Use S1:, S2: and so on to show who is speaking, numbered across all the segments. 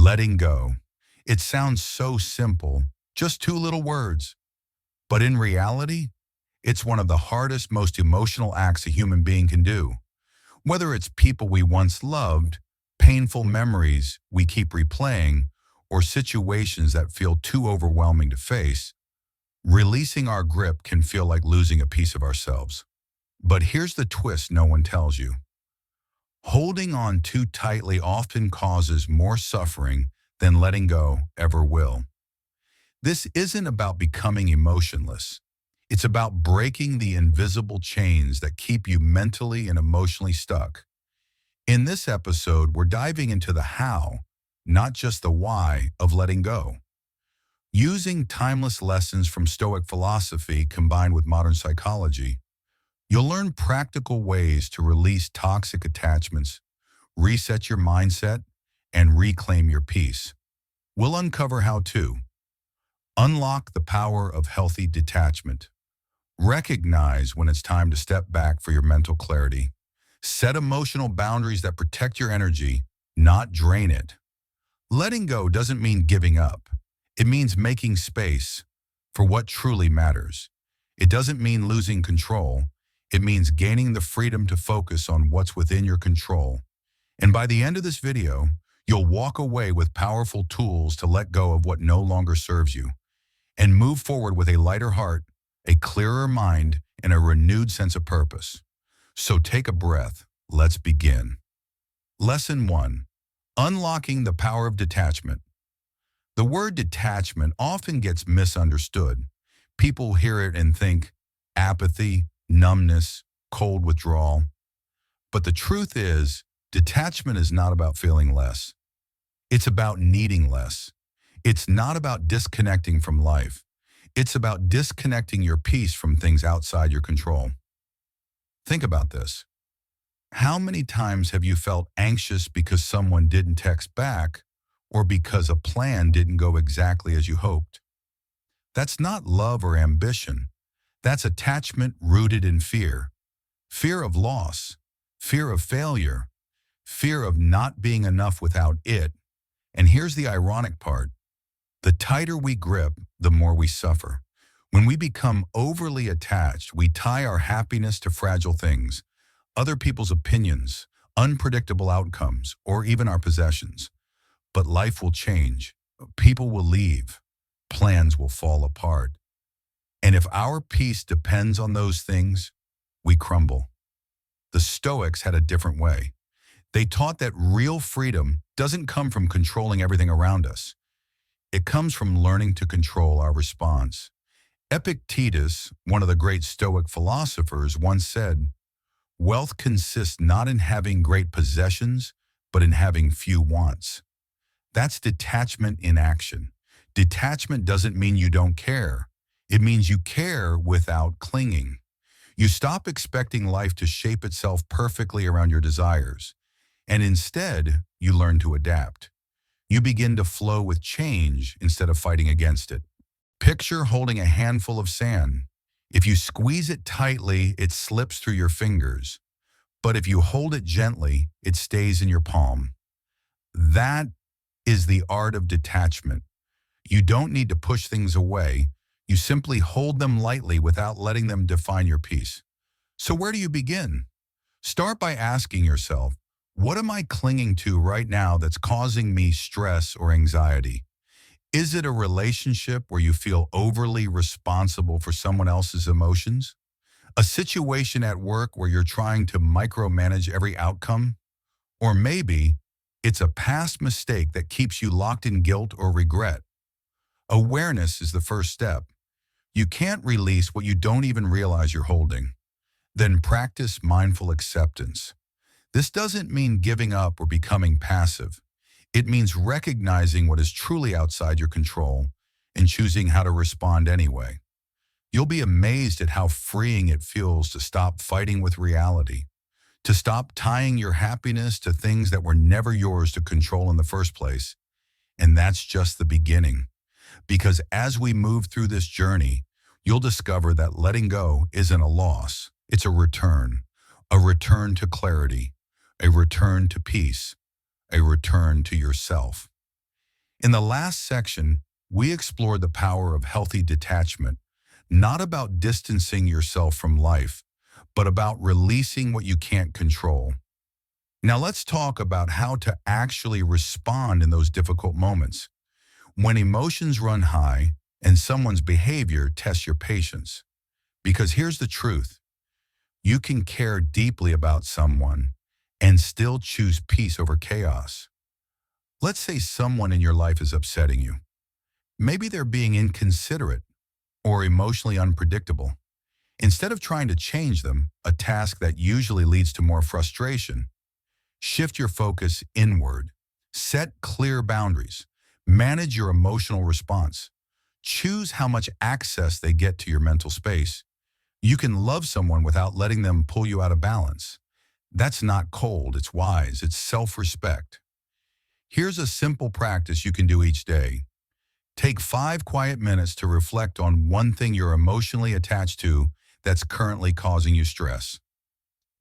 S1: letting go. It sounds so simple, just two little words. But in reality, it's one of the hardest, most emotional acts a human being can do. Whether it's people we once loved, painful memories we keep replaying, or situations that feel too overwhelming to face, releasing our grip can feel like losing a piece of ourselves. But here's the twist no one tells you. Holding on too tightly often causes more suffering than letting go ever will. This isn't about becoming emotionless. It's about breaking the invisible chains that keep you mentally and emotionally stuck. In this episode, we're diving into the how, not just the why, of letting go. Using timeless lessons from Stoic philosophy combined with modern psychology, you'll learn practical ways to release toxic attachments, reset your mindset, and reclaim your peace. We'll uncover how to unlock the power of healthy detachment, recognize when it's time to step back for your mental clarity, set emotional boundaries that protect your energy, not drain it. Letting go doesn't mean giving up. It means making space for what truly matters. It doesn't mean losing control. It means gaining the freedom to focus on what's within your control. And by the end of this video, you'll walk away with powerful tools to let go of what no longer serves you and move forward with a lighter heart, a clearer mind, and a renewed sense of purpose. So take a breath. Let's begin. Lesson 1. Unlocking the power of detachment. The word detachment often gets misunderstood. People hear it and think apathy, numbness, cold withdrawal. But the truth is, detachment is not about feeling less. It's about needing less. It's not about disconnecting from life. It's about disconnecting your peace from things outside your control. Think about this. How many times have you felt anxious because someone didn't text back or because a plan didn't go exactly as you hoped? That's not love or ambition. That's attachment rooted in fear. Fear of loss, fear of failure, fear of not being enough without it. And here's the ironic part. The tighter we grip, the more we suffer. When we become overly attached, we tie our happiness to fragile things, other people's opinions, unpredictable outcomes, or even our possessions. But life will change. People will leave. Plans will fall apart. And if our peace depends on those things, we crumble. The Stoics had a different way. They taught that real freedom doesn't come from controlling everything around us. It comes from learning to control our response. Epictetus, one of the great Stoic philosophers, once said, "Wealth consists not in having great possessions, but in having few wants." That's detachment in action. Detachment doesn't mean you don't care. It means you care without clinging. You stop expecting life to shape itself perfectly around your desires, and instead, you learn to adapt. You begin to flow with change instead of fighting against it. Picture holding a handful of sand. If you squeeze it tightly, it slips through your fingers. But if you hold it gently, it stays in your palm. That is the art of detachment. You don't need to push things away. You simply hold them lightly without letting them define your peace. So where do you begin? Start by asking yourself, what am I clinging to right now that's causing me stress or anxiety? Is it a relationship where you feel overly responsible for someone else's emotions? A situation at work where you're trying to micromanage every outcome? Or maybe it's a past mistake that keeps you locked in guilt or regret. Awareness is the first step. You can't release what you don't even realize you're holding. Then practice mindful acceptance. This doesn't mean giving up or becoming passive. It means recognizing what is truly outside your control and choosing how to respond anyway. You'll be amazed at how freeing it feels to stop fighting with reality, to stop tying your happiness to things that were never yours to control in the first place. And that's just the beginning. Because as we move through this journey, you'll discover that letting go isn't a loss. It's a return to clarity, a return to peace, a return to yourself. In the last section, we explored the power of healthy detachment, not about distancing yourself from life, but about releasing what you can't control. Now let's talk about how to actually respond in those difficult moments. When emotions run high and someone's behavior tests your patience. Because here's the truth. You can care deeply about someone and still choose peace over chaos. Let's say someone in your life is upsetting you. Maybe they're being inconsiderate or emotionally unpredictable. Instead of trying to change them, a task that usually leads to more frustration, shift your focus inward. Set clear boundaries. Manage your emotional response. Choose how much access they get to your mental space. You can love someone without letting them pull you out of balance. That's not cold, it's wise, it's self-respect. Here's a simple practice you can do each day. Take 5 quiet minutes to reflect on one thing you're emotionally attached to that's currently causing you stress.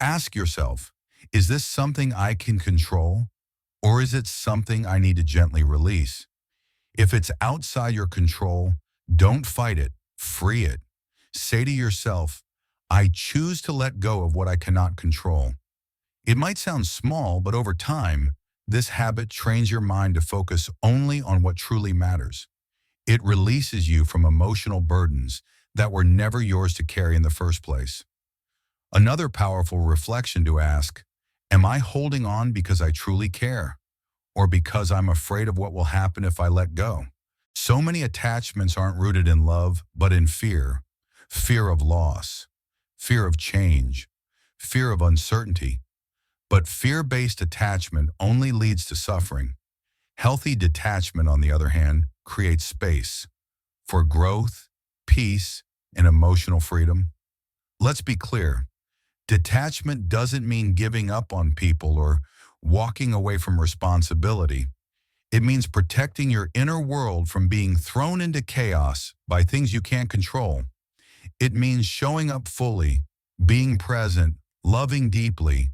S1: Ask yourself, is this something I can control, or is it something I need to gently release? If it's outside your control, don't fight it, free it. Say to yourself, I choose to let go of what I cannot control. It might sound small, but over time, this habit trains your mind to focus only on what truly matters. It releases you from emotional burdens that were never yours to carry in the first place. Another powerful reflection to ask, am I holding on because I truly care, or because I'm afraid of what will happen if I let go? So many attachments aren't rooted in love, but in fear. Fear of loss, fear of change, fear of uncertainty. But fear-based attachment only leads to suffering. Healthy detachment, on the other hand, creates space for growth, peace, and emotional freedom. Let's be clear. Detachment doesn't mean giving up on people or walking away from responsibility. It means protecting your inner world from being thrown into chaos by things you can't control. It means showing up fully, being present, loving deeply,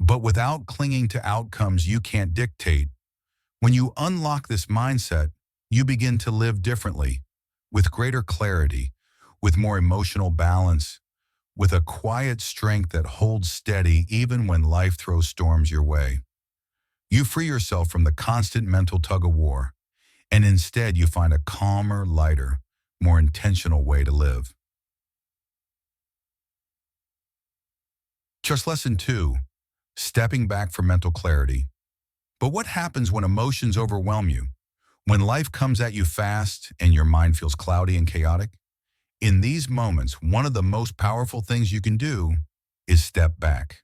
S1: but without clinging to outcomes you can't dictate. When you unlock this mindset, you begin to live differently, with greater clarity, with more emotional balance, with a quiet strength that holds steady even when life throws storms your way. You free yourself from the constant mental tug-of-war, and instead you find a calmer, lighter, more intentional way to live. Just lesson 2, stepping back for mental clarity. But what happens when emotions overwhelm you? When life comes at you fast and your mind feels cloudy and chaotic? In these moments, one of the most powerful things you can do is step back.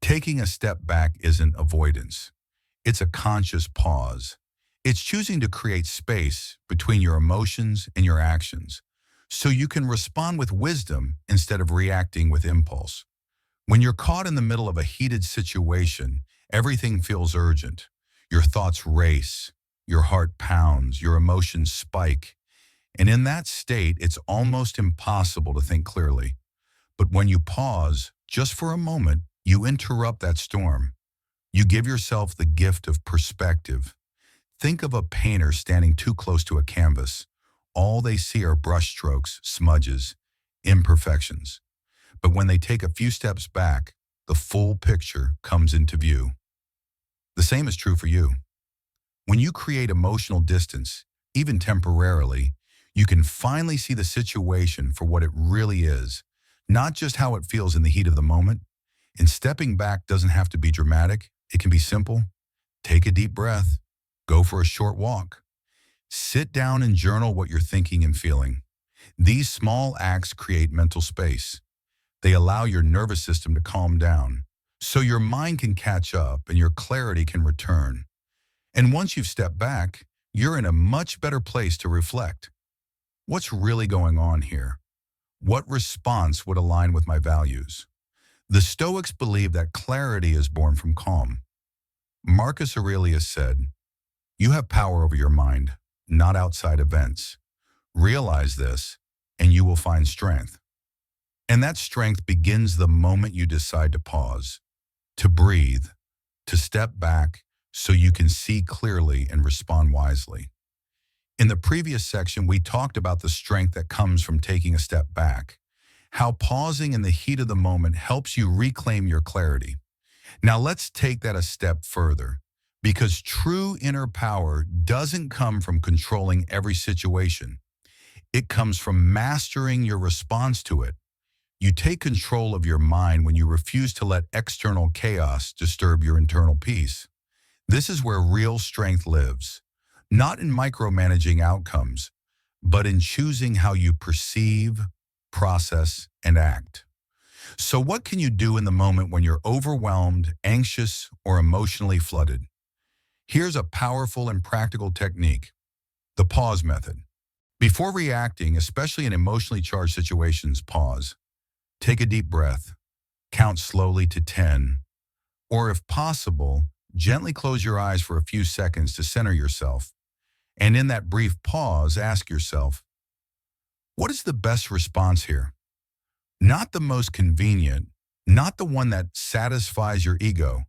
S1: Taking a step back isn't avoidance. It's a conscious pause. It's choosing to create space between your emotions and your actions, so you can respond with wisdom instead of reacting with impulse. When you're caught in the middle of a heated situation, everything feels urgent. Your thoughts race, your heart pounds, your emotions spike. And in that state, it's almost impossible to think clearly. But when you pause, just for a moment, you interrupt that storm. You give yourself the gift of perspective. Think of a painter standing too close to a canvas. All they see are brushstrokes, smudges, imperfections. But when they take a few steps back, the full picture comes into view. The same is true for you. When you create emotional distance, even temporarily, you can finally see the situation for what it really is, not just how it feels in the heat of the moment. And stepping back doesn't have to be dramatic. It can be simple. Take a deep breath. Go for a short walk. Sit down and journal what you're thinking and feeling. These small acts create mental space. They allow your nervous system to calm down, so your mind can catch up and your clarity can return. And once you've stepped back, you're in a much better place to reflect. What's really going on here? What response would align with my values? The Stoics believe that clarity is born from calm. Marcus Aurelius said, "You have power over your mind, not outside events. Realize this, and you will find strength." And that strength begins the moment you decide to pause, to breathe, to step back so you can see clearly and respond wisely. In the previous section, we talked about the strength that comes from taking a step back, how pausing in the heat of the moment helps you reclaim your clarity. Now let's take that a step further, because true inner power doesn't come from controlling every situation. It comes from mastering your response to it. You take control of your mind when you refuse to let external chaos disturb your internal peace. This is where real strength lives, not in micromanaging outcomes, but in choosing how you perceive, process, and act. So what can you do in the moment when you're overwhelmed, anxious, or emotionally flooded? Here's a powerful and practical technique: the pause method. Before reacting, especially in emotionally charged situations, pause. Take a deep breath. Count slowly to 10. Or if possible, gently close your eyes for a few seconds to center yourself. And in that brief pause, ask yourself, what is the best response here? Not the most convenient, not the one that satisfies your ego,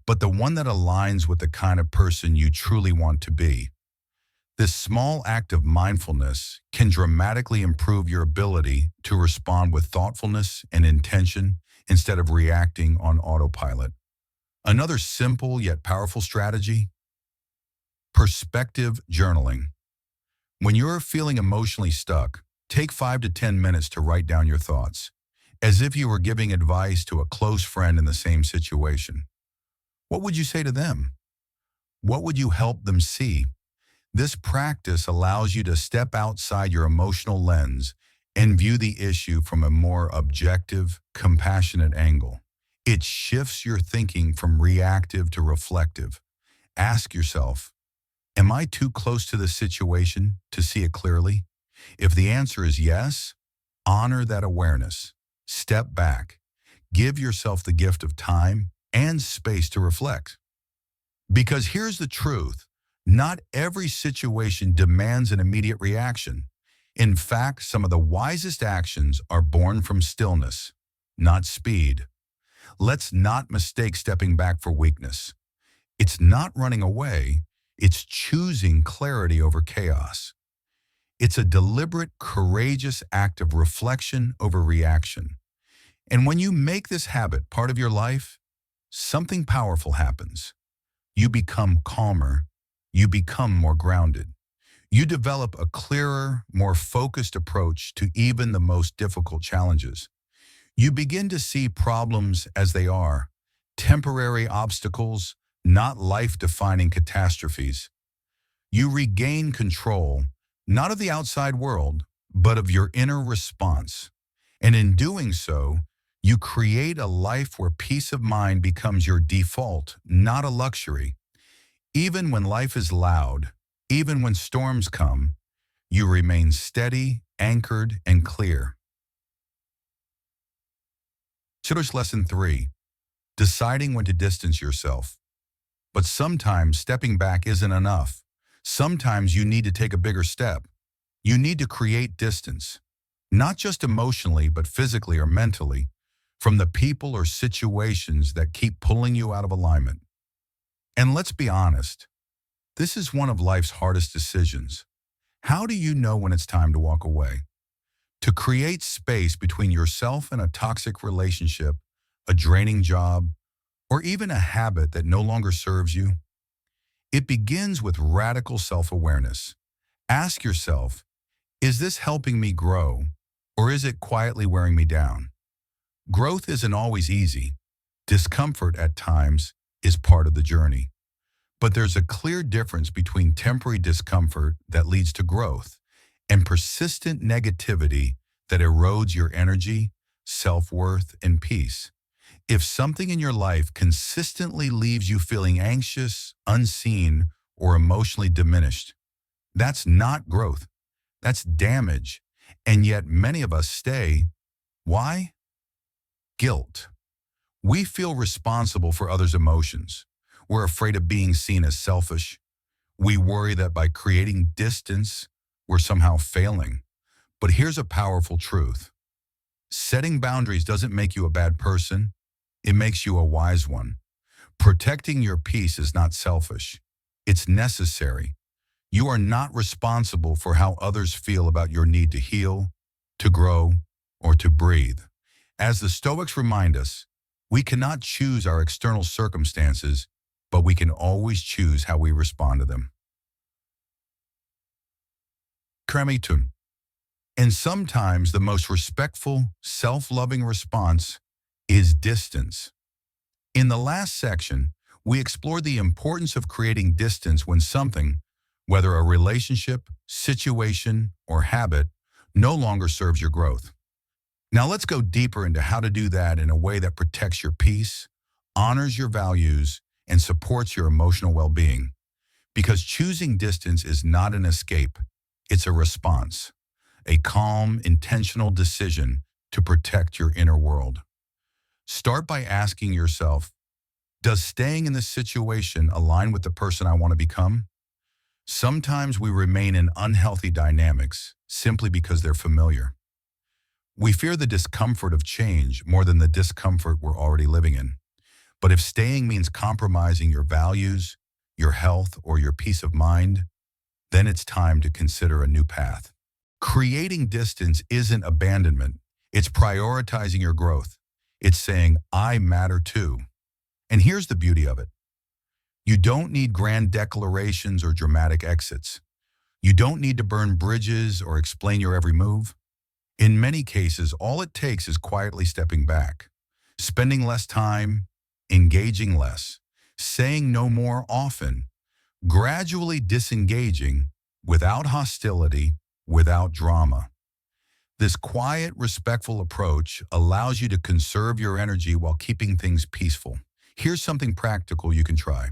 S1: but the one that aligns with the kind of person you truly want to be. This small act of mindfulness can dramatically improve your ability to respond with thoughtfulness and intention instead of reacting on autopilot. Another simple yet powerful strategy: perspective journaling. When you're feeling emotionally stuck, take 5 to 10 minutes to write down your thoughts, as if you were giving advice to a close friend in the same situation. What would you say to them? What would you help them see? This practice allows you to step outside your emotional lens and view the issue from a more objective, compassionate angle. It shifts your thinking from reactive to reflective. Ask yourself, am I too close to the situation to see it clearly? If the answer is yes, honor that awareness. Step back. Give yourself the gift of time and space to reflect. Because here's the truth: not every situation demands an immediate reaction. In fact, some of the wisest actions are born from stillness, not speed. Let's not mistake stepping back for weakness. It's not running away, it's choosing clarity over chaos. It's a deliberate, courageous act of reflection over reaction. And when you make this habit part of your life, something powerful happens. You become calmer. You become more grounded. You develop a clearer, more focused approach to even the most difficult challenges. You begin to see problems as they are: temporary obstacles, not life-defining catastrophes. You regain control, not of the outside world, but of your inner response. And in doing so, you create a life where peace of mind becomes your default, not a luxury. Even when life is loud, even when storms come, you remain steady, anchored, and clear. Chitter's Lesson 3: deciding when to distance yourself. But sometimes stepping back isn't enough. Sometimes you need to take a bigger step. You need to create distance, not just emotionally, but physically or mentally, from the people or situations that keep pulling you out of alignment. And let's be honest, this is one of life's hardest decisions. How do you know when it's time to walk away? To create space between yourself and a toxic relationship, a draining job, or even a habit that no longer serves you? It begins with radical self-awareness. Ask yourself, is this helping me grow, or is it quietly wearing me down? Growth isn't always easy. Discomfort at times is part of the journey. But there's a clear difference between temporary discomfort that leads to growth and persistent negativity that erodes your energy, self-worth, and peace. If something in your life consistently leaves you feeling anxious, unseen, or emotionally diminished, that's not growth. That's damage. And yet many of us stay. Why? Guilt. We feel responsible for others' emotions. We're afraid of being seen as selfish. We worry that by creating distance, we're somehow failing. But here's a powerful truth: setting boundaries doesn't make you a bad person. It makes you a wise one. Protecting your peace is not selfish. It's necessary. You are not responsible for how others feel about your need to heal, to grow, or to breathe. As the Stoics remind us, we cannot choose our external circumstances, but we can always choose how we respond to them. Kremitun. And sometimes the most respectful, self-loving response is distance. In the last section, we explored the importance of creating distance when something, whether a relationship, situation, or habit, no longer serves your growth. Now let's go deeper into how to do that in a way that protects your peace, honors your values, and supports your emotional well-being. Because choosing distance is not an escape, it's a response, a calm, intentional decision to protect your inner world. Start by asking yourself, does staying in this situation align with the person I want to become? Sometimes we remain in unhealthy dynamics simply because they're familiar. We fear the discomfort of change more than the discomfort we're already living in. But if staying means compromising your values, your health, or your peace of mind, then it's time to consider a new path. Creating distance isn't abandonment. It's prioritizing your growth. It's saying, I matter too. And here's the beauty of it. You don't need grand declarations or dramatic exits. You don't need to burn bridges or explain your every move. In many cases, all it takes is quietly stepping back, spending less time, engaging less, saying no more often, gradually disengaging without hostility, without drama. This quiet, respectful approach allows you to conserve your energy while keeping things peaceful. Here's something practical you can try.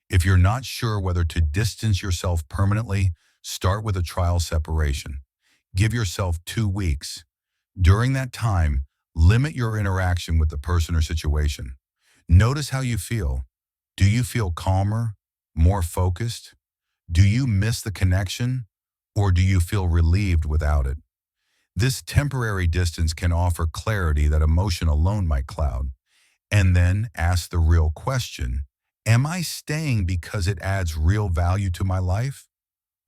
S1: If you're not sure whether to distance yourself permanently, start with a trial separation. Give yourself 2 weeks. During that time, limit your interaction with the person or situation. Notice how you feel. Do you feel calmer, more focused? Do you miss the connection, or do you feel relieved without it? This temporary distance can offer clarity that emotion alone might cloud. And then ask the real question, am I staying because it adds real value to my life,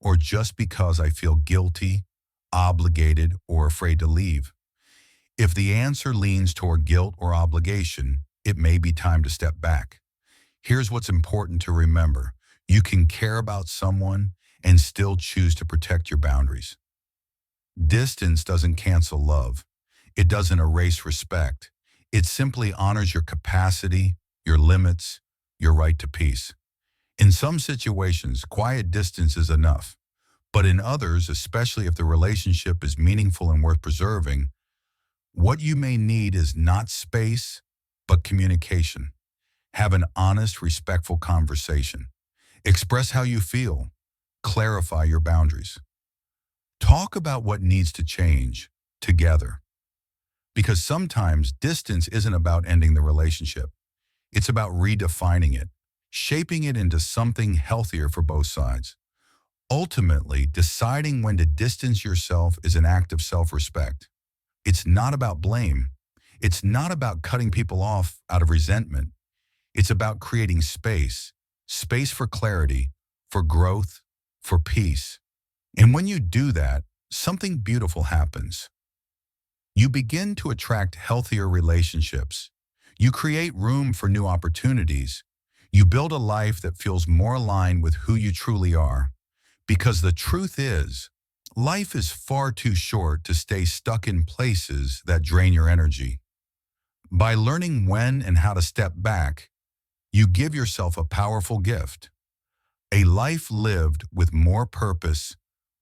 S1: or just because I feel guilty, obligated, or afraid to leave? If the answer leans toward guilt or obligation, it may be time to step back. Here's what's important to remember. You can care about someone and still choose to protect your boundaries. Distance doesn't cancel love. It doesn't erase respect. It simply honors your capacity, your limits, your right to peace. In some situations, quiet distance is enough. But in others, especially if the relationship is meaningful and worth preserving, what you may need is not space, but communication. Have an honest, respectful conversation. Express how you feel. Clarify your boundaries. Talk about what needs to change together. Because sometimes distance isn't about ending the relationship. It's about redefining it, shaping it into something healthier for both sides. Ultimately, deciding when to distance yourself is an act of self-respect. It's not about blame. It's not about cutting people off out of resentment. It's about creating space, space for clarity, for growth, for peace. And when you do that, something beautiful happens. You begin to attract healthier relationships. You create room for new opportunities. You build a life that feels more aligned with who you truly are. Because the truth is, life is far too short to stay stuck in places that drain your energy. By learning when and how to step back, you give yourself a powerful gift. A life lived with more purpose,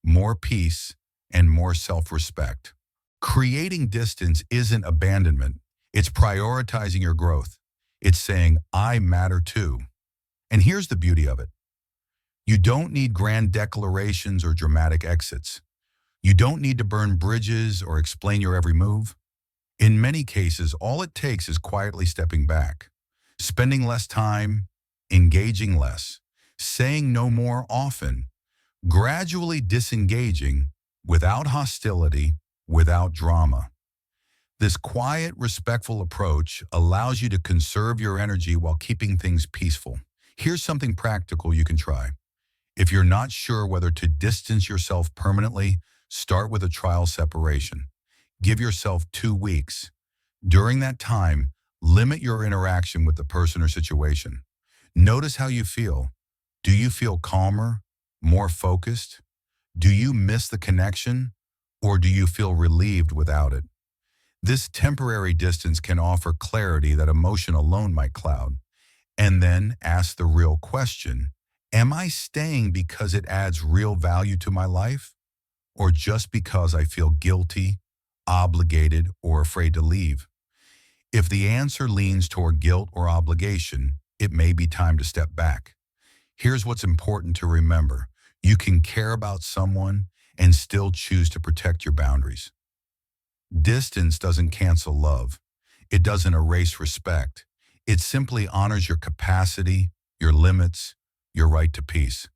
S1: more peace, and more self-respect. Creating distance isn't abandonment. It's prioritizing your growth. It's saying, I matter too. And here's the beauty of it. You don't need grand declarations or dramatic exits. You don't need to burn bridges or explain your every move. In many cases, all it takes is quietly stepping back, spending less time, engaging less, saying no more often, gradually disengaging without hostility, without drama. This quiet, respectful approach allows you to conserve your energy while keeping things peaceful. Here's something practical you can try. If you're not sure whether to distance yourself permanently, start with a trial separation. Give yourself 2 weeks. During that time, limit your interaction with the person or situation. Notice how you feel. Do you feel calmer, more focused? Do you miss the connection, or do you feel relieved without it? This temporary distance can offer clarity that emotion alone might cloud. And then ask the real question, am I staying because it adds real value to my life, or just because I feel guilty, obligated, or afraid to leave? If the answer leans toward guilt or obligation, it may be time to step back. Here's what's important to remember. You can care about someone and still choose to protect your boundaries. Distance doesn't cancel love. It doesn't erase respect. It simply honors your capacity, your limits, your right to peace.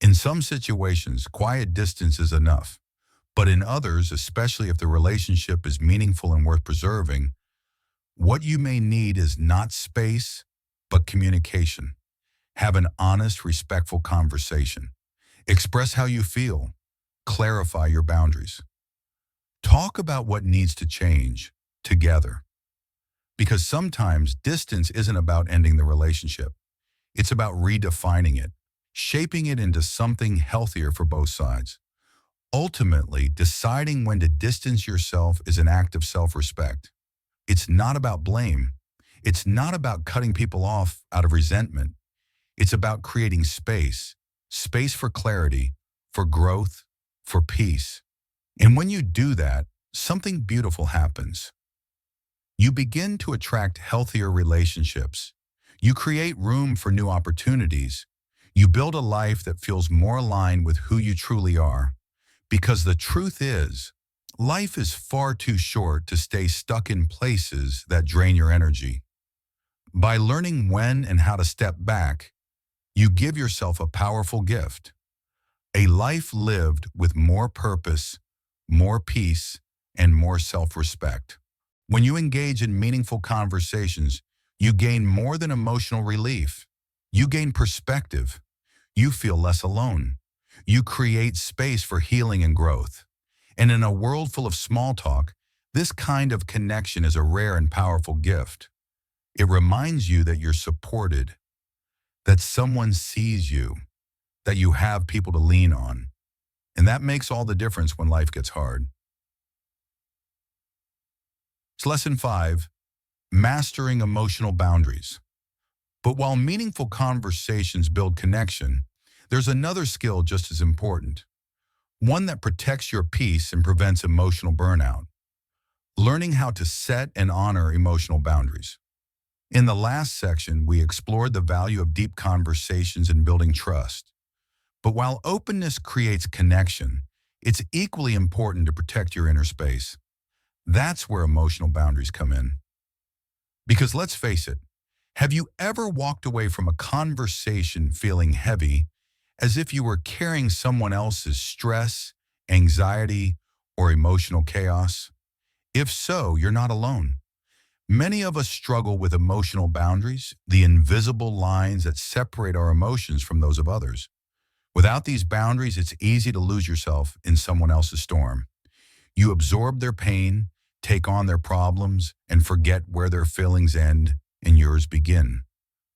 S1: In some situations, quiet distance is enough. But in others, especially if the relationship is meaningful and worth preserving, what you may need is not space, but communication. Have an honest, respectful conversation. Express how you feel. Clarify your boundaries. Talk about what needs to change together. Because sometimes distance isn't about ending the relationship. It's about redefining it, shaping it into something healthier for both sides. Ultimately, deciding when to distance yourself is an act of self-respect. It's not about blame. It's not about cutting people off out of resentment. It's about creating space, space for clarity, for growth, for peace. And when you do that, something beautiful happens. You begin to attract healthier relationships. You create room for new opportunities. You build a life that feels more aligned with who you truly are. Because the truth is, life is far too short to stay stuck in places that drain your energy. By learning when and how to step back, you give yourself a powerful gift. A life lived with more purpose, more peace, and more self-respect. When you engage in meaningful conversations, you gain more than emotional relief. You gain perspective. You feel less alone. You create space for healing and growth. And in a world full of small talk, this kind of connection is a rare and powerful gift. It reminds you that you're supported, that someone sees you, that you have people to lean on. And that makes all the difference when life gets hard. It's lesson 5, mastering emotional boundaries. But while meaningful conversations build connection, there's another skill just as important, one that protects your peace and prevents emotional burnout. Learning how to set and honor emotional boundaries. In the last section, we explored the value of deep conversations and building trust. But while openness creates connection, it's equally important to protect your inner space. That's where emotional boundaries come in. Because let's face it, have you ever walked away from a conversation feeling heavy, as if you were carrying someone else's stress, anxiety, or emotional chaos? If so, you're not alone. Many of us struggle with emotional boundaries, the invisible lines that separate our emotions from those of others. Without these boundaries, it's easy to lose yourself in someone else's storm. You absorb their pain, take on their problems, and forget where their feelings end and yours begin.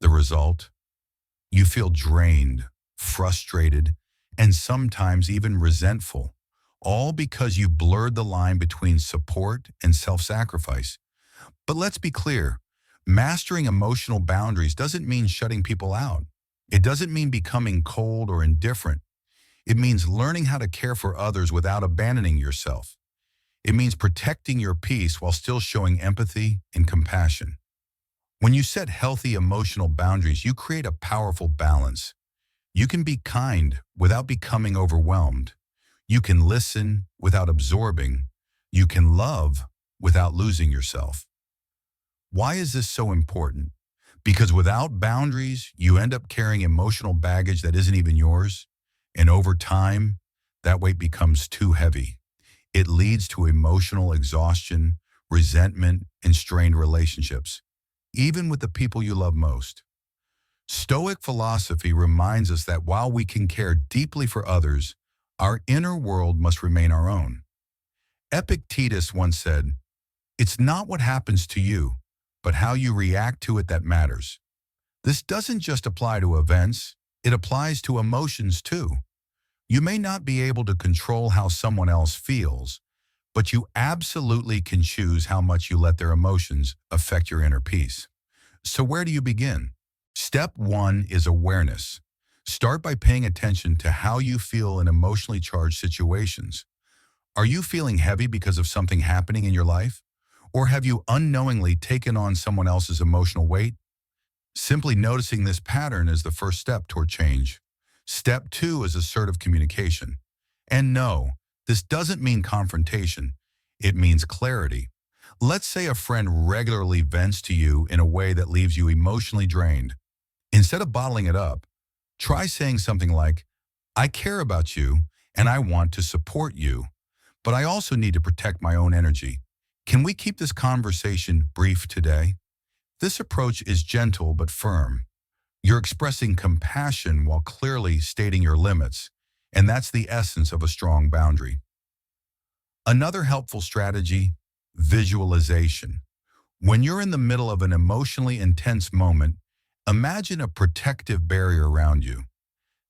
S1: The result? You feel drained, frustrated, and sometimes even resentful, all because you blurred the line between support and self-sacrifice. But let's be clear, mastering emotional boundaries doesn't mean shutting people out. It doesn't mean becoming cold or indifferent. It means learning how to care for others without abandoning yourself. It means protecting your peace while still showing empathy and compassion. When you set healthy emotional boundaries, you create a powerful balance. You can be kind without becoming overwhelmed. You can listen without absorbing. You can love without losing yourself. Why is this so important? Because without boundaries, you end up carrying emotional baggage that isn't even yours. And over time, that weight becomes too heavy. It leads to emotional exhaustion, resentment, and strained relationships, even with the people you love most. Stoic philosophy reminds us that while we can care deeply for others, our inner world must remain our own. Epictetus once said, "It's not what happens to you, but how you react to it that matters." This doesn't just apply to events, it applies to emotions too. You may not be able to control how someone else feels, but you absolutely can choose how much you let their emotions affect your inner peace. So where do you begin? Step one is awareness. Start by paying attention to how you feel in emotionally charged situations. Are you feeling heavy because of something happening in your life? Or have you unknowingly taken on someone else's emotional weight? Simply noticing this pattern is the first step toward change. Step two is assertive communication. And no, this doesn't mean confrontation. It means clarity. Let's say a friend regularly vents to you in a way that leaves you emotionally drained. Instead of bottling it up, try saying something like, "I care about you and I want to support you, but I also need to protect my own energy. Can we keep this conversation brief today?" This approach is gentle but firm. You're expressing compassion while clearly stating your limits, and that's the essence of a strong boundary. Another helpful strategy, visualization. When you're in the middle of an emotionally intense moment, imagine a protective barrier around you.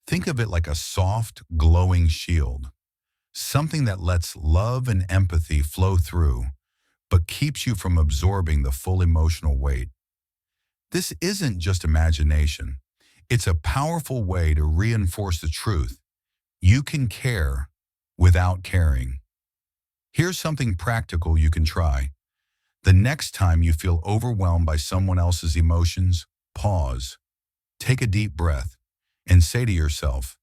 S1: Think of it like a soft, glowing shield, something that lets love and empathy flow through, but keeps you from absorbing the full emotional weight. This isn't just imagination. It's a powerful way to reinforce the truth. You can care without caring. Here's something practical you can try. The next time you feel overwhelmed by someone else's emotions, pause, take a deep breath, and say to yourself,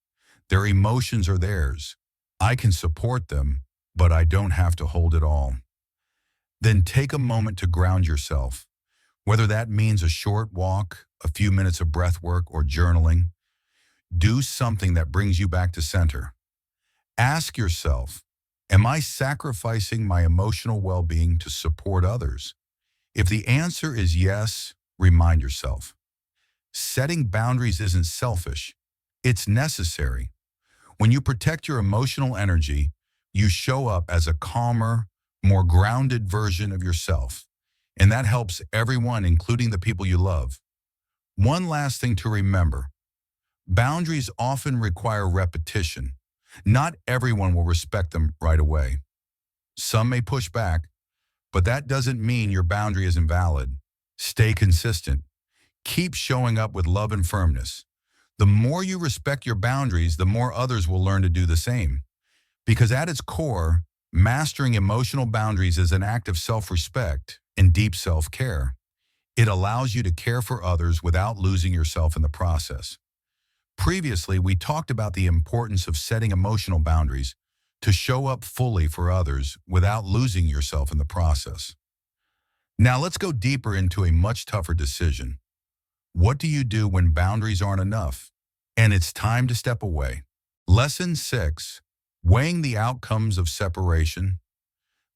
S1: their emotions are theirs. I can support them, but I don't have to hold it all. Then take a moment to ground yourself. Whether that means a short walk, a few minutes of breath work, or journaling, do something that brings you back to center. Ask yourself, am I sacrificing my emotional well-being to support others? If the answer is yes, remind yourself. Setting boundaries isn't selfish. It's necessary. When you protect your emotional energy, you show up as a calmer, more grounded version of yourself. And that helps everyone, including the people you love. One last thing to remember. Boundaries often require repetition. Not everyone will respect them right away. Some may push back, but that doesn't mean your boundary is invalid. Stay consistent. Keep showing up with love and firmness. The more you respect your boundaries, the more others will learn to do the same. Because at its core, mastering emotional boundaries is an act of self-respect and deep self-care. It allows you to care for others without losing yourself in the process. Previously, we talked about the importance of setting emotional boundaries to show up fully for others without losing yourself in the process. Now let's go deeper into a much tougher decision. What do you do when boundaries aren't enough and it's time to step away? Lesson 6, weighing the outcomes of separation.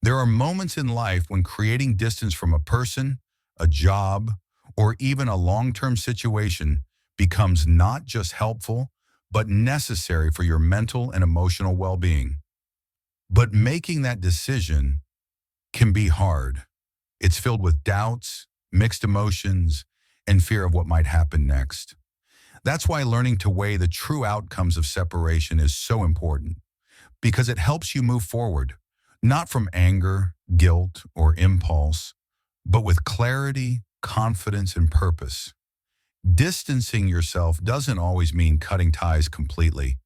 S1: There are moments in life when creating distance from a person, a job, or even a long-term situation becomes not just helpful, but necessary for your mental and emotional well-being. But making that decision can be hard. It's filled with doubts, mixed emotions, and fear of what might happen next. That's why learning to weigh the true outcomes of separation is so important, because it helps you move forward, not from anger, guilt, or impulse, but with clarity, confidence, and purpose. Distancing yourself doesn't always mean cutting ties completely.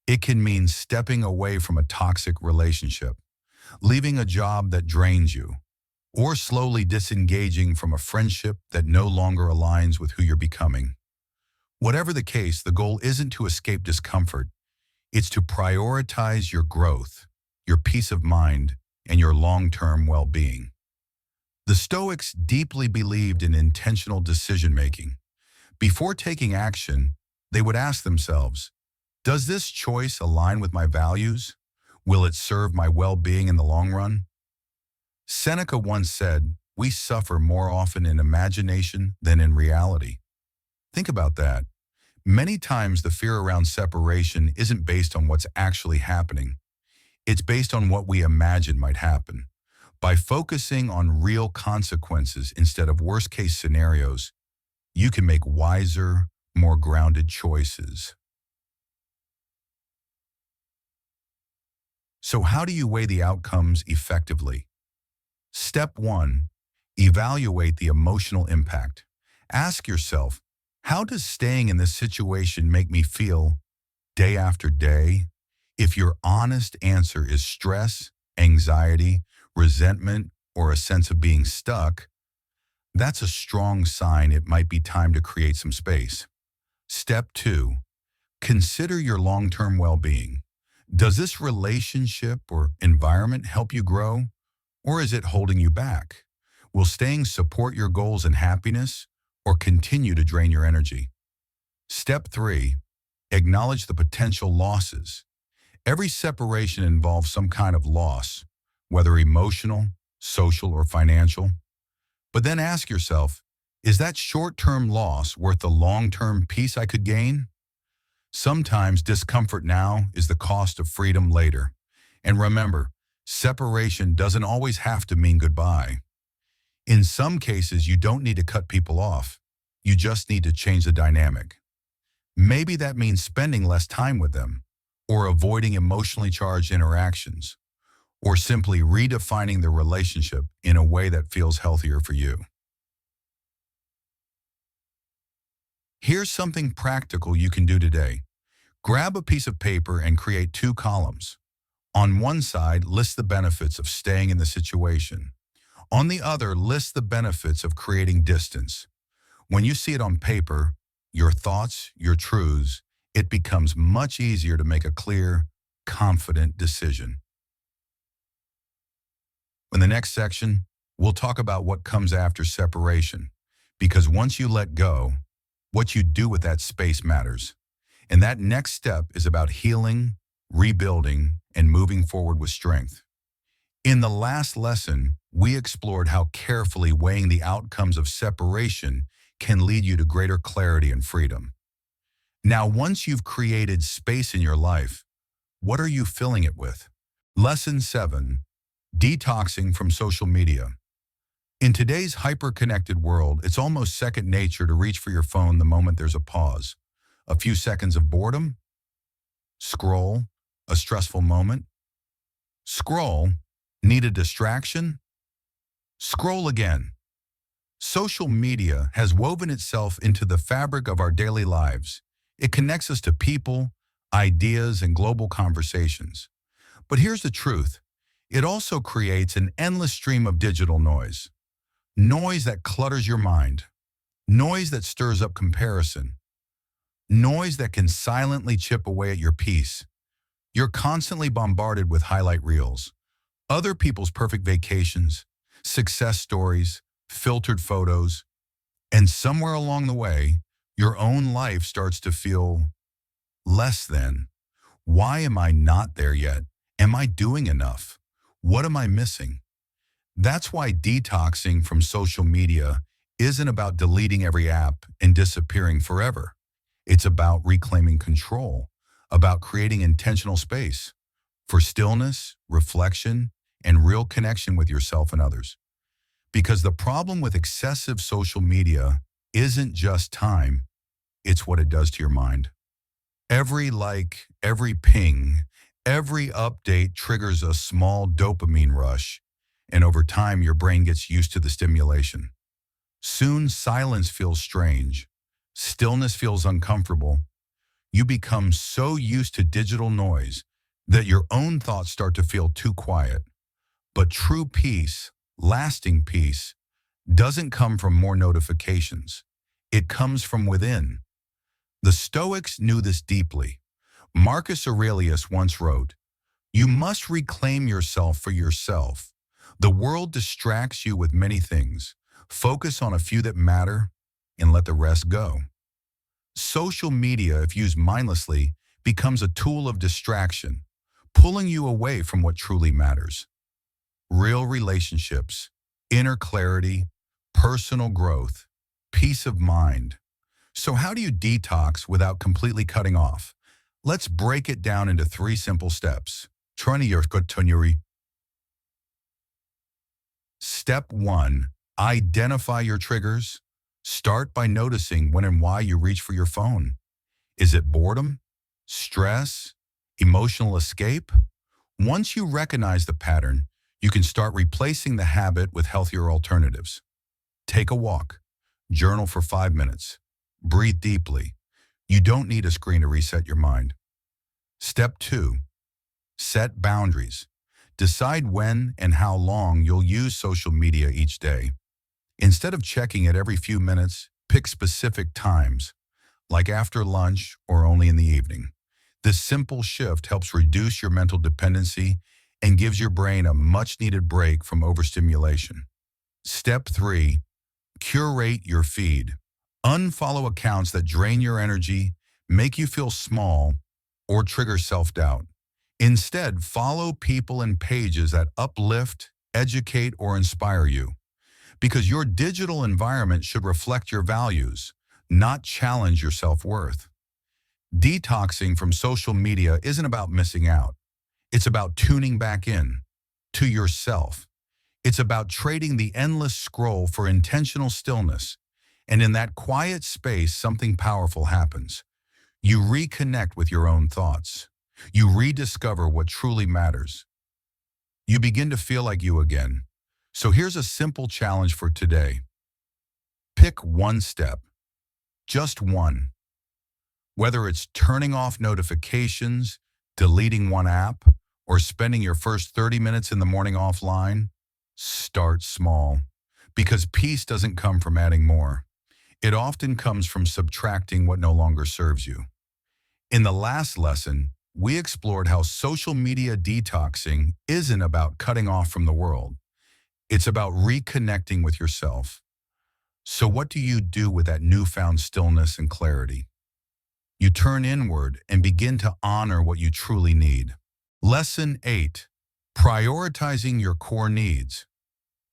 S1: It can mean stepping away from a toxic relationship, leaving a job that drains you, or slowly disengaging from a friendship that no longer aligns with who you're becoming. Whatever the case, the goal isn't to escape discomfort. It's to prioritize your growth, your peace of mind, and your long-term well-being. The Stoics deeply believed in intentional decision-making. Before taking action, they would ask themselves, does this choice align with my values? Will it serve my well-being in the long run? Seneca once said, we suffer more often in imagination than in reality. Think about that. Many times the fear around separation isn't based on what's actually happening. It's based on what we imagine might happen. By focusing on real consequences instead of worst-case scenarios, you can make wiser, more grounded choices. So how do you weigh the outcomes effectively? Step 1. Evaluate the emotional impact. Ask yourself, how does staying in this situation make me feel day after day? If your honest answer is stress, anxiety, resentment, or a sense of being stuck, that's a strong sign it might be time to create some space. Step 2. Consider your long-term well-being. Does this relationship or environment help you grow, or is it holding you back? Will staying support your goals and happiness, or continue to drain your energy? Step 3. Acknowledge the potential losses. Every separation involves some kind of loss, whether emotional, social, or financial. But then ask yourself, is that short-term loss worth the long-term peace I could gain? Sometimes discomfort now is the cost of freedom later. And remember, separation doesn't always have to mean goodbye. In some cases, you don't need to cut people off. You just need to change the dynamic. Maybe that means spending less time with them, or avoiding emotionally charged interactions, or simply redefining the relationship in a way that feels healthier for you. Here's something practical you can do today. Grab a piece of paper and create 2 columns. On one side, list the benefits of staying in the situation. On the other, list the benefits of creating distance. When you see it on paper, your thoughts, your truths, it becomes much easier to make a clear, confident decision. In the next section, we'll talk about what comes after separation, because once you let go, what you do with that space matters. And that next step is about healing, rebuilding, and moving forward with strength. In the last lesson, we explored how carefully weighing the outcomes of separation can lead you to greater clarity and freedom. Now, once you've created space in your life, what are you filling it with? Lesson 7. Detoxing from social media. In today's hyper-connected world, it's almost second nature to reach for your phone the moment there's a pause. A few seconds of boredom, scroll, a stressful moment, scroll, need a distraction, scroll again. Social media has woven itself into the fabric of our daily lives. It connects us to people, ideas, and global conversations. But here's the truth. It also creates an endless stream of digital noise. Noise that clutters your mind. Noise that stirs up comparison. Noise that can silently chip away at your peace. You're constantly bombarded with highlight reels, other people's perfect vacations, success stories, filtered photos, and somewhere along the way, your own life starts to feel less than. Why am I not there yet? Am I doing enough? What am I missing? That's why detoxing from social media isn't about deleting every app and disappearing forever. It's about reclaiming control, about creating intentional space for stillness, reflection, and real connection with yourself and others. Because the problem with excessive social media isn't just time, it's what it does to your mind. Every like, every ping, every update triggers a small dopamine rush, and over time your brain gets used to the stimulation. Soon silence feels strange, stillness feels uncomfortable. You become so used to digital noise that your own thoughts start to feel too quiet. But true peace, lasting peace, doesn't come from more notifications. It comes from within. The Stoics knew this deeply. Marcus Aurelius once wrote, "You must reclaim yourself for yourself. The world distracts you with many things. Focus on a few that matter and let the rest go." Social media, if used mindlessly, becomes a tool of distraction, pulling you away from what truly matters. Real relationships, inner clarity, personal growth, peace of mind. So how do you detox without completely cutting off? Let's break it down into three simple steps. Step 1. Identify your triggers. Start by noticing when and why you reach for your phone. Is it boredom? Stress? Emotional escape? Once you recognize the pattern, you can start replacing the habit with healthier alternatives. Take a walk. Journal for 5 minutes. Breathe deeply. You don't need a screen to reset your mind. Step 2. Set boundaries. Decide when and how long you'll use social media each day. Instead of checking it every few minutes, pick specific times, like after lunch or only in the evening. This simple shift helps reduce your mental dependency and gives your brain a much-needed break from overstimulation. Step 3. Curate your feed. Unfollow accounts that drain your energy, make you feel small, or trigger self-doubt. Instead, follow people and pages that uplift, educate, or inspire you. Because your digital environment should reflect your values, not challenge your self-worth. Detoxing from social media isn't about missing out. It's about tuning back in to yourself. It's about trading the endless scroll for intentional stillness. And in that quiet space, something powerful happens. You reconnect with your own thoughts. You rediscover what truly matters. You begin to feel like you again. So here's a simple challenge for today. Pick one step, just one. Whether it's turning off notifications, deleting one app, or spending your first 30 minutes in the morning offline, start small. Because peace doesn't come from adding more. It often comes from subtracting what no longer serves you. In the last lesson, we explored how social media detoxing isn't about cutting off from the world. It's about reconnecting with yourself. So what do you do with that newfound stillness and clarity? You turn inward and begin to honor what you truly need. Lesson 8. Prioritizing your core needs.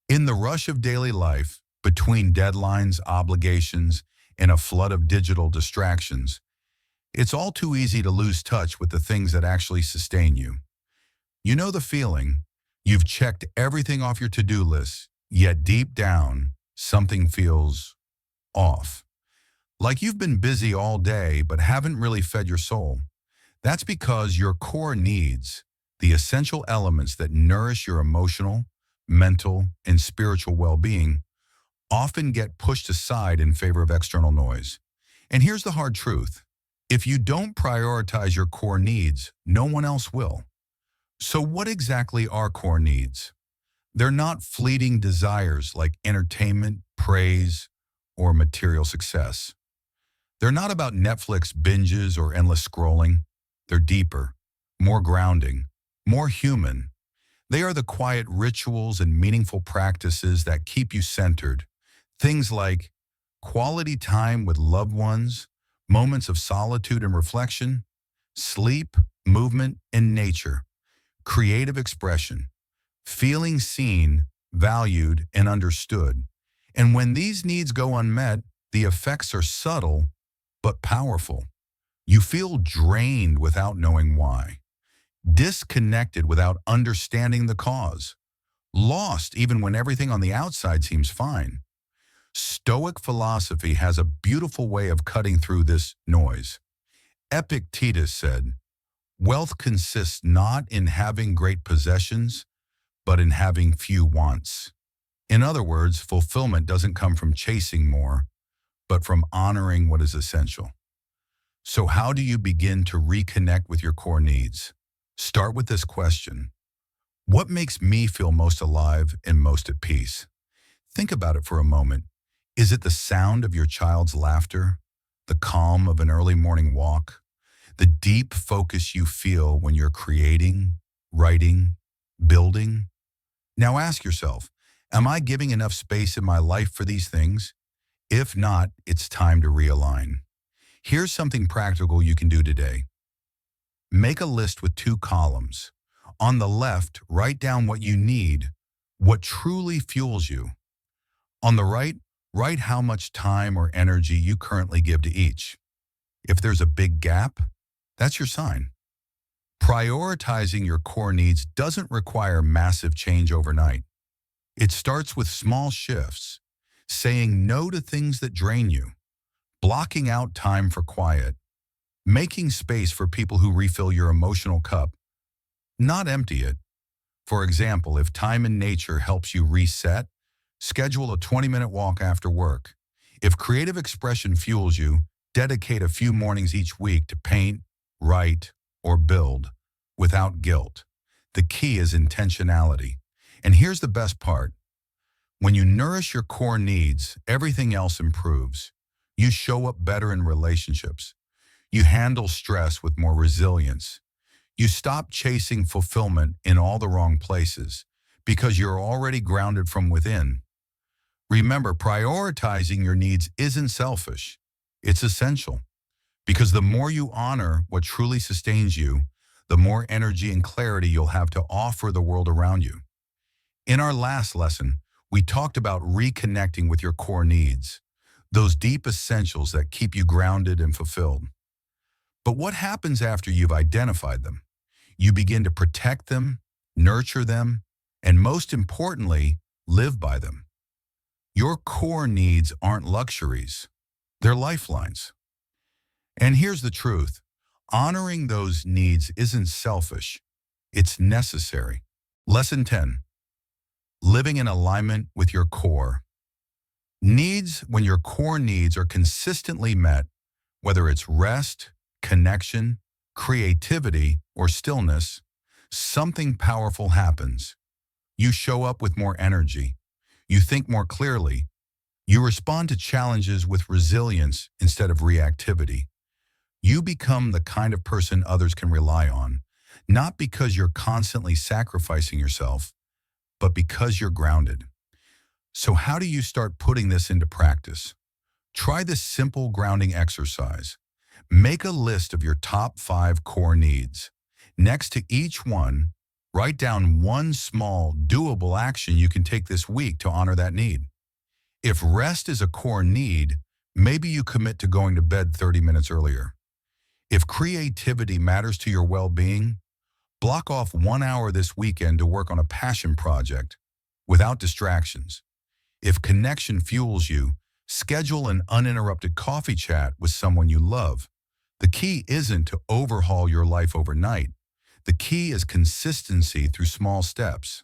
S1: In the rush of daily life, between deadlines, obligations, and a flood of digital distractions, it's all too easy to lose touch with the things that actually sustain you. You know the feeling. You've checked everything off your to-do list, yet deep down, something feels off. Like you've been busy all day but haven't really fed your soul. That's because your core needs, the essential elements that nourish your emotional, mental, and spiritual well-being, often get pushed aside in favor of external noise. And here's the hard truth. If you don't prioritize your core needs, no one else will. So what exactly are core needs? They're not fleeting desires like entertainment, praise, or material success. They're not about Netflix binges or endless scrolling. They're deeper, more grounding, more human. They are the quiet rituals and meaningful practices that keep you centered. Things like quality time with loved ones, moments of solitude and reflection, sleep, movement, and nature, creative expression, feeling seen, valued, and understood. And when these needs go unmet, the effects are subtle but powerful. You feel drained without knowing why, disconnected without understanding the cause, lost even when everything on the outside seems fine. Stoic philosophy has a beautiful way of cutting through this noise. Epictetus said, "Wealth consists not in having great possessions, but in having few wants." In other words, fulfillment doesn't come from chasing more, but from honoring what is essential. So how do you begin to reconnect with your core needs? Start with this question. What makes me feel most alive and most at peace? Think about it for a moment. Is it the sound of your child's laughter, the calm of an early morning walk, the deep focus you feel when you're creating, writing, building? Now ask yourself, am I giving enough space in my life for these things? If not, it's time to realign. Here's something practical you can do today. Make a list with 2 columns. On the left, write down what you need, what truly fuels you. On the right, Write how much time or energy you currently give to each. If there's a big gap, that's your sign. Prioritizing your core needs doesn't require massive change overnight. It starts with small shifts, saying no to things that drain you, blocking out time for quiet, making space for people who refill your emotional cup, not empty it. For example, if time in nature helps you reset, schedule a 20-minute walk after work. If creative expression fuels you, dedicate a few mornings each week to paint, write, or build without guilt. The key is intentionality. And here's the best part. When you nourish your core needs, everything else improves. You show up better in relationships. You handle stress with more resilience. You stop chasing fulfillment in all the wrong places because you're already grounded from within. Remember, prioritizing your needs isn't selfish. It's essential, because the more you honor what truly sustains you, the more energy and clarity you'll have to offer the world around you. In our last lesson, we talked about reconnecting with your core needs, those deep essentials that keep you grounded and fulfilled. But what happens after you've identified them? You begin to protect them, nurture them, and most importantly, live by them. Your core needs aren't luxuries. They're lifelines. And here's the truth. Honoring those needs isn't selfish. It's necessary. Lesson 10. Living in alignment with your core. When your core needs are consistently met, whether it's rest, connection, creativity, or stillness, something powerful happens. You show up with more energy. You think more clearly. You respond to challenges with resilience instead of reactivity. You become the kind of person others can rely on, not because you're constantly sacrificing yourself, but because you're grounded. So how do you start putting this into practice? Try this simple grounding exercise. Make a list of your top 5 core needs. Next to each one, write down one small, doable action you can take this week to honor that need. If rest is a core need, maybe you commit to going to bed 30 minutes earlier. If creativity matters to your well-being, block off 1 hour this weekend to work on a passion project without distractions. If connection fuels you, schedule an uninterrupted coffee chat with someone you love. The key isn't to overhaul your life overnight. The key is consistency through small steps.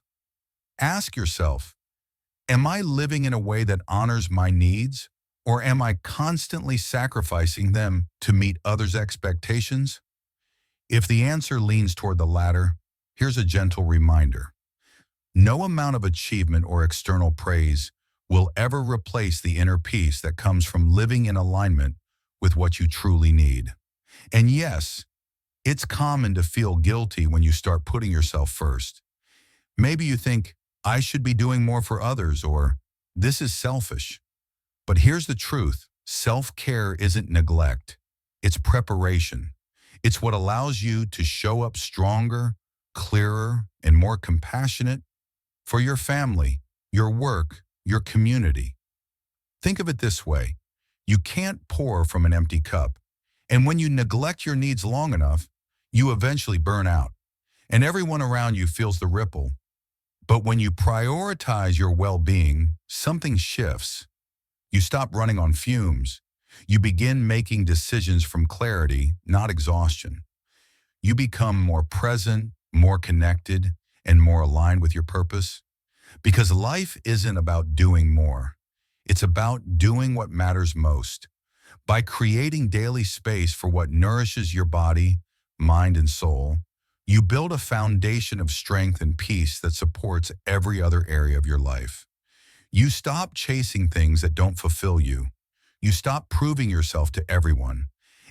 S1: Ask yourself, am I living in a way that honors my needs, or am I constantly sacrificing them to meet others' expectations? If the answer leans toward the latter, here's a gentle reminder. No amount of achievement or external praise will ever replace the inner peace that comes from living in alignment with what you truly need. And yes, it's common to feel guilty when you start putting yourself first. Maybe you think, I should be doing more for others, or this is selfish. But here's the truth. Self-care isn't neglect. It's preparation. It's what allows you to show up stronger, clearer, and more compassionate for your family, your work, your community. Think of it this way. You can't pour from an empty cup. And when you neglect your needs long enough, you eventually burn out. And everyone around you feels the ripple. But when you prioritize your well-being, something shifts. You stop running on fumes. You begin making decisions from clarity, not exhaustion. You become more present, more connected, and more aligned with your purpose. Because life isn't about doing more. It's about doing what matters most. By creating daily space for what nourishes your body, mind, and soul, you build a foundation of strength and peace that supports every other area of your life. You stop chasing things that don't fulfill you. You stop proving yourself to everyone,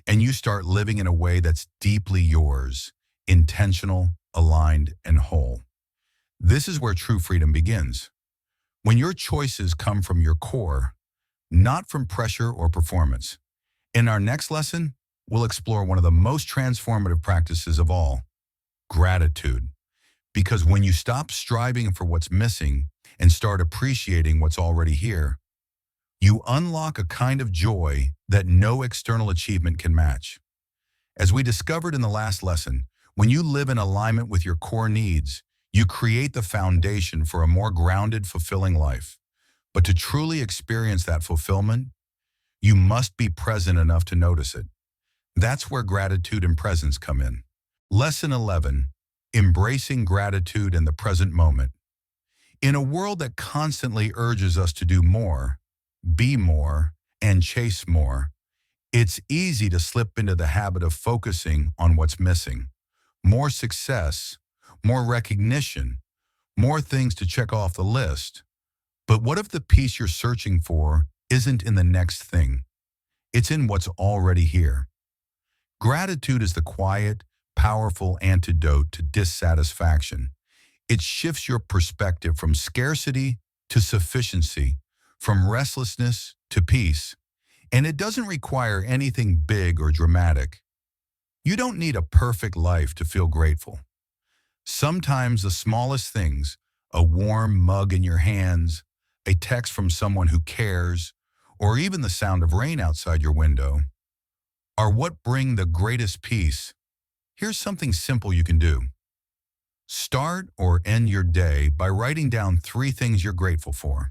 S1: and you start living in a way that's deeply yours, intentional, aligned, and whole. This is where true freedom begins. When your choices come from your core, not from pressure or performance. In our next lesson, we'll explore one of the most transformative practices of all, gratitude. Because when you stop striving for what's missing and start appreciating what's already here, You unlock a kind of joy that no external achievement can match. As we discovered in the last lesson, when you live in alignment with your core needs, you create the foundation for a more grounded, fulfilling life. But to truly experience that fulfillment, you must be present enough to notice it. That's where gratitude and presence come in. Lesson 11, embracing gratitude in the present moment. In a world that constantly urges us to do more, be more, and chase more, it's easy to slip into the habit of focusing on what's missing. More success, more recognition, more things to check off the list. But what if the peace you're searching for isn't in the next thing? It's in what's already here. Gratitude is the quiet, powerful antidote to dissatisfaction. It shifts your perspective from scarcity to sufficiency, from restlessness to peace. And it doesn't require anything big or dramatic. You don't need a perfect life to feel grateful. Sometimes the smallest things, a warm mug in your hands, a text from someone who cares, or even the sound of rain outside your window, are what bring the greatest peace. Here's something simple you can do. Start or end your day by writing down 3 things you're grateful for.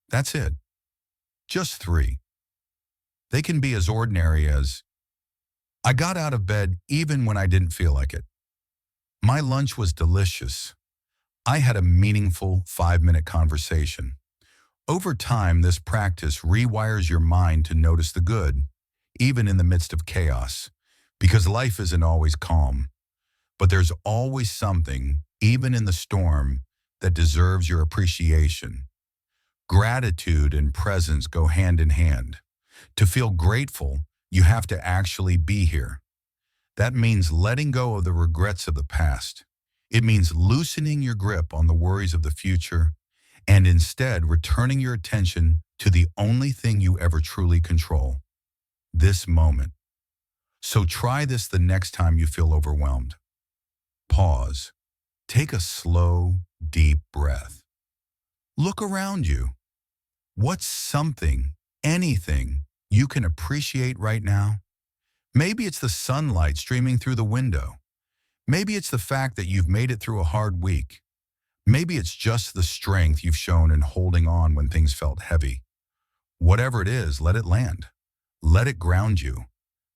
S1: That's it. Just 3. They can be as ordinary as, I got out of bed even when I didn't feel like it. My lunch was delicious. I had a meaningful 5-minute conversation. Over time, this practice rewires your mind to notice the good, even in the midst of chaos, because life isn't always calm. But there's always something, even in the storm, that deserves your appreciation. Gratitude and presence go hand in hand. To feel grateful, you have to actually be here. That means letting go of the regrets of the past. It means loosening your grip on the worries of the future and instead returning your attention to the only thing you ever truly control, this moment. So try this the next time you feel overwhelmed. Pause. Take a slow, deep breath. Look around you. What's something, anything, you can appreciate right now? Maybe it's the sunlight streaming through the window. Maybe it's the fact that you've made it through a hard week. Maybe it's just the strength you've shown in holding on when things felt heavy. Whatever it is, let it land. Let it ground you.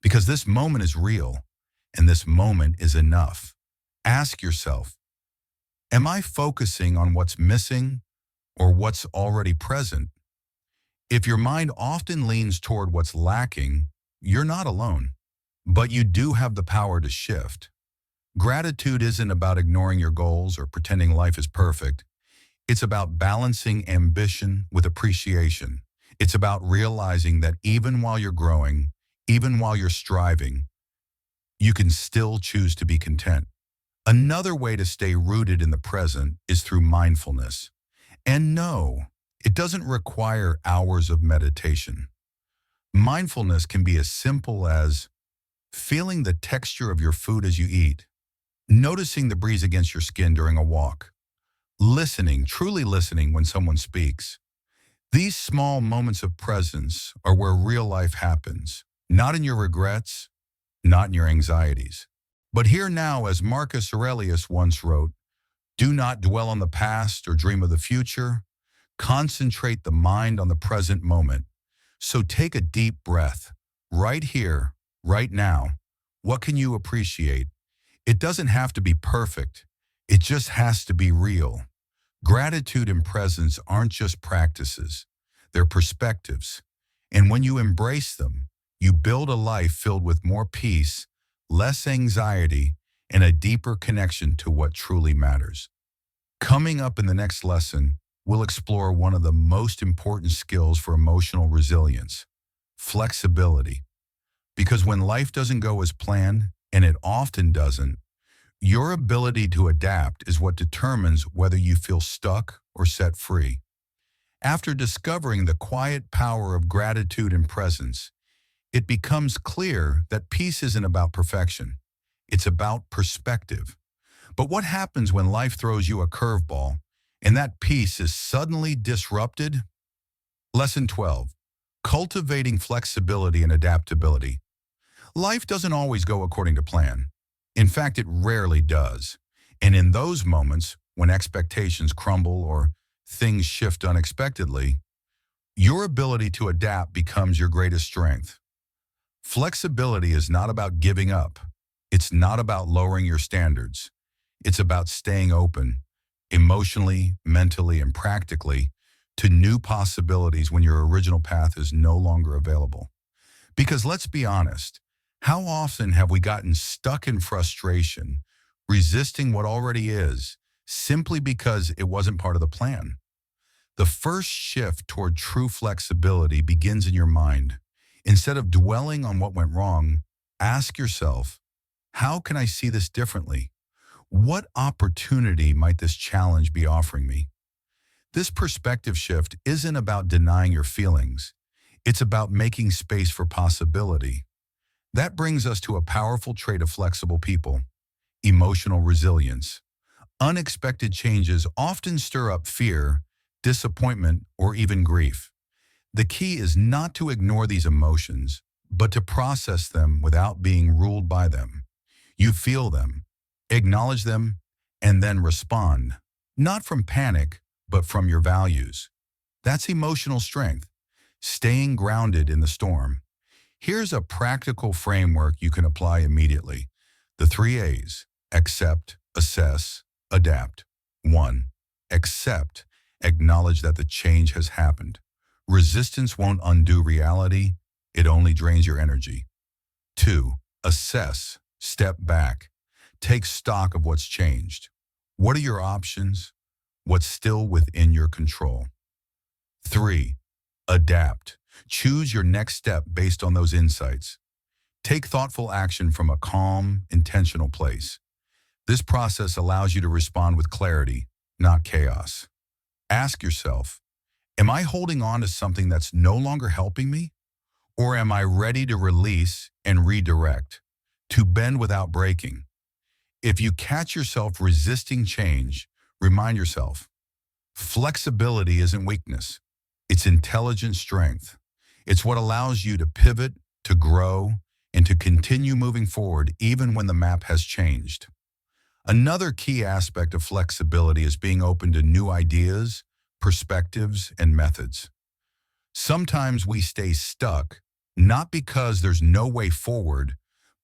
S1: Because this moment is real, and this moment is enough. Ask yourself, am I focusing on what's missing or what's already present? If your mind often leans toward what's lacking, you're not alone. But you do have the power to shift. Gratitude isn't about ignoring your goals or pretending life is perfect. It's about balancing ambition with appreciation. It's about realizing that even while you're growing, even while you're striving, you can still choose to be content. Another way to stay rooted in the present is through mindfulness. And no, it doesn't require hours of meditation. Mindfulness can be as simple as feeling the texture of your food as you eat, noticing the breeze against your skin during a walk, listening, truly listening when someone speaks. These small moments of presence are where real life happens, not in your regrets, not in your anxieties. But here now, as Marcus Aurelius once wrote, do not dwell on the past or dream of the future. Concentrate the mind on the present moment. So take a deep breath. Right here, right now. What can you appreciate? It doesn't have to be perfect. It just has to be real. Gratitude and presence aren't just practices. They're perspectives. And when you embrace them, you build a life filled with more peace, less anxiety, and a deeper connection to what truly matters. Coming up in the next lesson, we'll explore one of the most important skills for emotional resilience, flexibility. Because when life doesn't go as planned, and it often doesn't, your ability to adapt is what determines whether you feel stuck or set free. After discovering the quiet power of gratitude and presence, it becomes clear that peace isn't about perfection. It's about perspective. But what happens when life throws you a curveball and that peace is suddenly disrupted? Lesson 12. Cultivating flexibility and adaptability. Life doesn't always go according to plan. In fact, it rarely does. And in those moments, when expectations crumble or things shift unexpectedly, your ability to adapt becomes your greatest strength. Flexibility is not about giving up. It's not about lowering your standards. It's about staying open, emotionally, mentally, and practically, to new possibilities when your original path is no longer available. Because let's be honest, how often have we gotten stuck in frustration, resisting what already is, simply because it wasn't part of the plan? The first shift toward true flexibility begins in your mind. Instead of dwelling on what went wrong, ask yourself, how can I see this differently? What opportunity might this challenge be offering me? This perspective shift isn't about denying your feelings. It's about making space for possibility. That brings us to a powerful trait of flexible people: emotional resilience. Unexpected changes often stir up fear, disappointment, or even grief. The key is not to ignore these emotions, but to process them without being ruled by them. You feel them, acknowledge them, and then respond, not from panic, but from your values. That's emotional strength, staying grounded in the storm. Here's a practical framework you can apply immediately. The 3 A's: accept, assess, adapt. 1. Accept. Acknowledge that the change has happened. Resistance won't undo reality. It only drains your energy. 2. Assess. Step back. Take stock of what's changed. What are your options? What's still within your control? 3. Adapt. Choose your next step based on those insights. Take thoughtful action from a calm, intentional place. This process allows you to respond with clarity, not chaos. Ask yourself, am I holding on to something that's no longer helping me? Or am I ready to release and redirect, to bend without breaking? If you catch yourself resisting change, remind yourself, flexibility isn't weakness. It's intelligent strength. It's what allows you to pivot, to grow, and to continue moving forward even when the map has changed. Another key aspect of flexibility is being open to new ideas, perspectives, and methods. Sometimes we stay stuck, not because there's no way forward,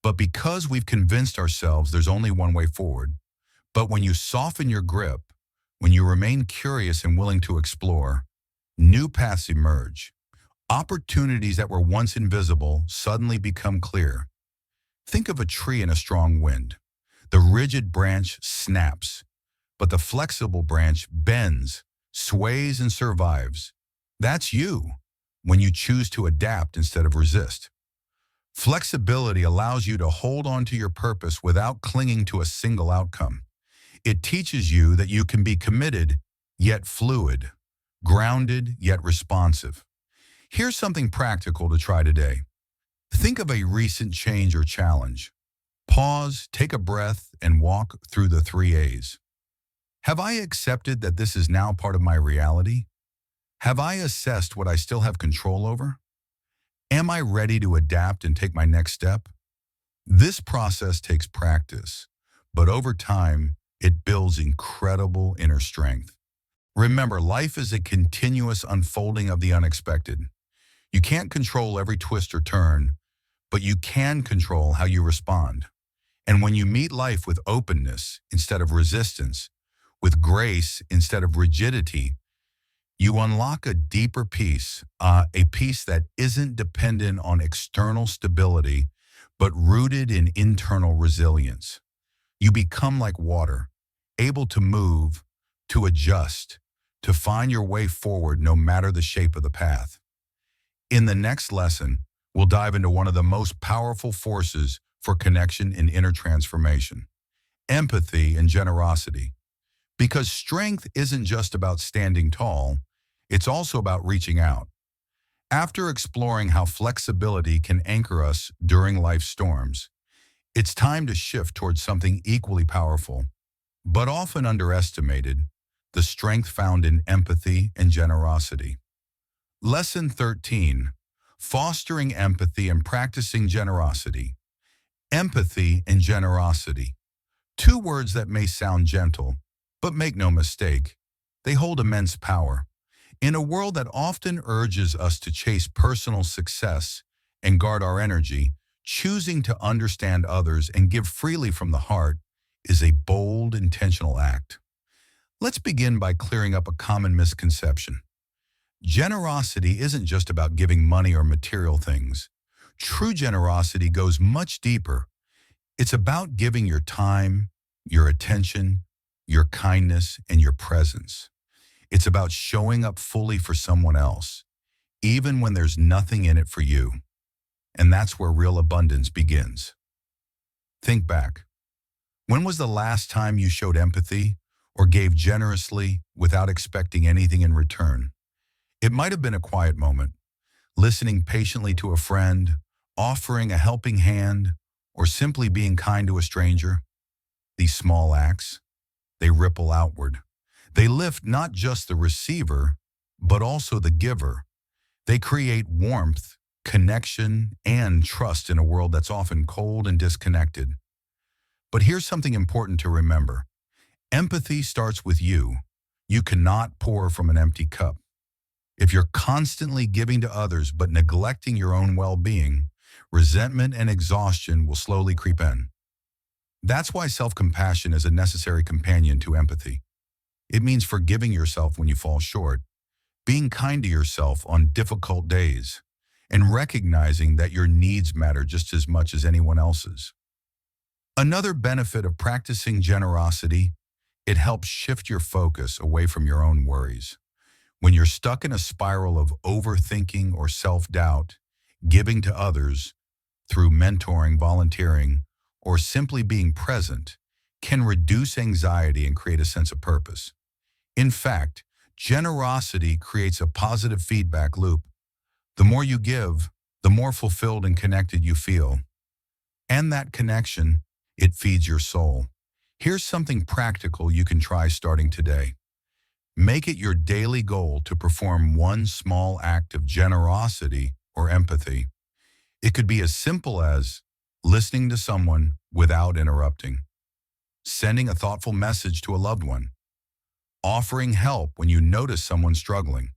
S1: but because we've convinced ourselves there's only one way forward. But when you soften your grip, when you remain curious and willing to explore, new paths emerge. Opportunities that were once invisible suddenly become clear. Think of a tree in a strong wind. The rigid branch snaps, but the flexible branch bends, sways, and survives. That's you, when you choose to adapt instead of resist. Flexibility allows you to hold on to your purpose without clinging to a single outcome. It teaches you that you can be committed, yet fluid, grounded, yet responsive. Here's something practical to try today. Think of a recent change or challenge. Pause, take a breath, and walk through the 3 A's. Have I accepted that this is now part of my reality? Have I assessed what I still have control over? Am I ready to adapt and take my next step? This process takes practice, but over time, it builds incredible inner strength. Remember, life is a continuous unfolding of the unexpected. You can't control every twist or turn, but you can control how you respond. And when you meet life with openness instead of resistance, with grace instead of rigidity, you unlock a deeper peace, a peace that isn't dependent on external stability, but rooted in internal resilience. You become like water, able to move, to adjust, to find your way forward no matter the shape of the path. In the next lesson, we'll dive into one of the most powerful forces for connection and inner transformation: empathy and generosity. Because strength isn't just about standing tall, it's also about reaching out. After exploring how flexibility can anchor us during life's storms, it's time to shift towards something equally powerful, but often underestimated: the strength found in empathy and generosity. Lesson 13. Fostering empathy and practicing generosity. Empathy and generosity. Two words that may sound gentle, but make no mistake, they hold immense power. In a world that often urges us to chase personal success and guard our energy, choosing to understand others and give freely from the heart is a bold, intentional act. Let's begin by clearing up a common misconception. Generosity isn't just about giving money or material things. True generosity goes much deeper. It's about giving your time, your attention, your kindness, and your presence. It's about showing up fully for someone else, even when there's nothing in it for you. And that's where real abundance begins. Think back. When was the last time you showed empathy or gave generously without expecting anything in return? It might have been a quiet moment, listening patiently to a friend, offering a helping hand, or simply being kind to a stranger. These small acts, they ripple outward. They lift not just the receiver, but also the giver. They create warmth, connection, and trust in a world that's often cold and disconnected. But here's something important to remember. Empathy starts with you. You cannot pour from an empty cup. If you're constantly giving to others but neglecting your own well-being, resentment and exhaustion will slowly creep in. That's why self-compassion is a necessary companion to empathy. It means forgiving yourself when you fall short, being kind to yourself on difficult days, and recognizing that your needs matter just as much as anyone else's. Another benefit of practicing generosity, it helps shift your focus away from your own worries. When you're stuck in a spiral of overthinking or self-doubt, giving to others through mentoring, volunteering, or simply being present can reduce anxiety and create a sense of purpose. In fact, generosity creates a positive feedback loop. The more you give, the more fulfilled and connected you feel. And that connection, it feeds your soul. Here's something practical you can try starting today. Make it your daily goal to perform one small act of generosity or empathy. It could be as simple as listening to someone without interrupting, sending a thoughtful message to a loved one, offering help when you notice someone struggling,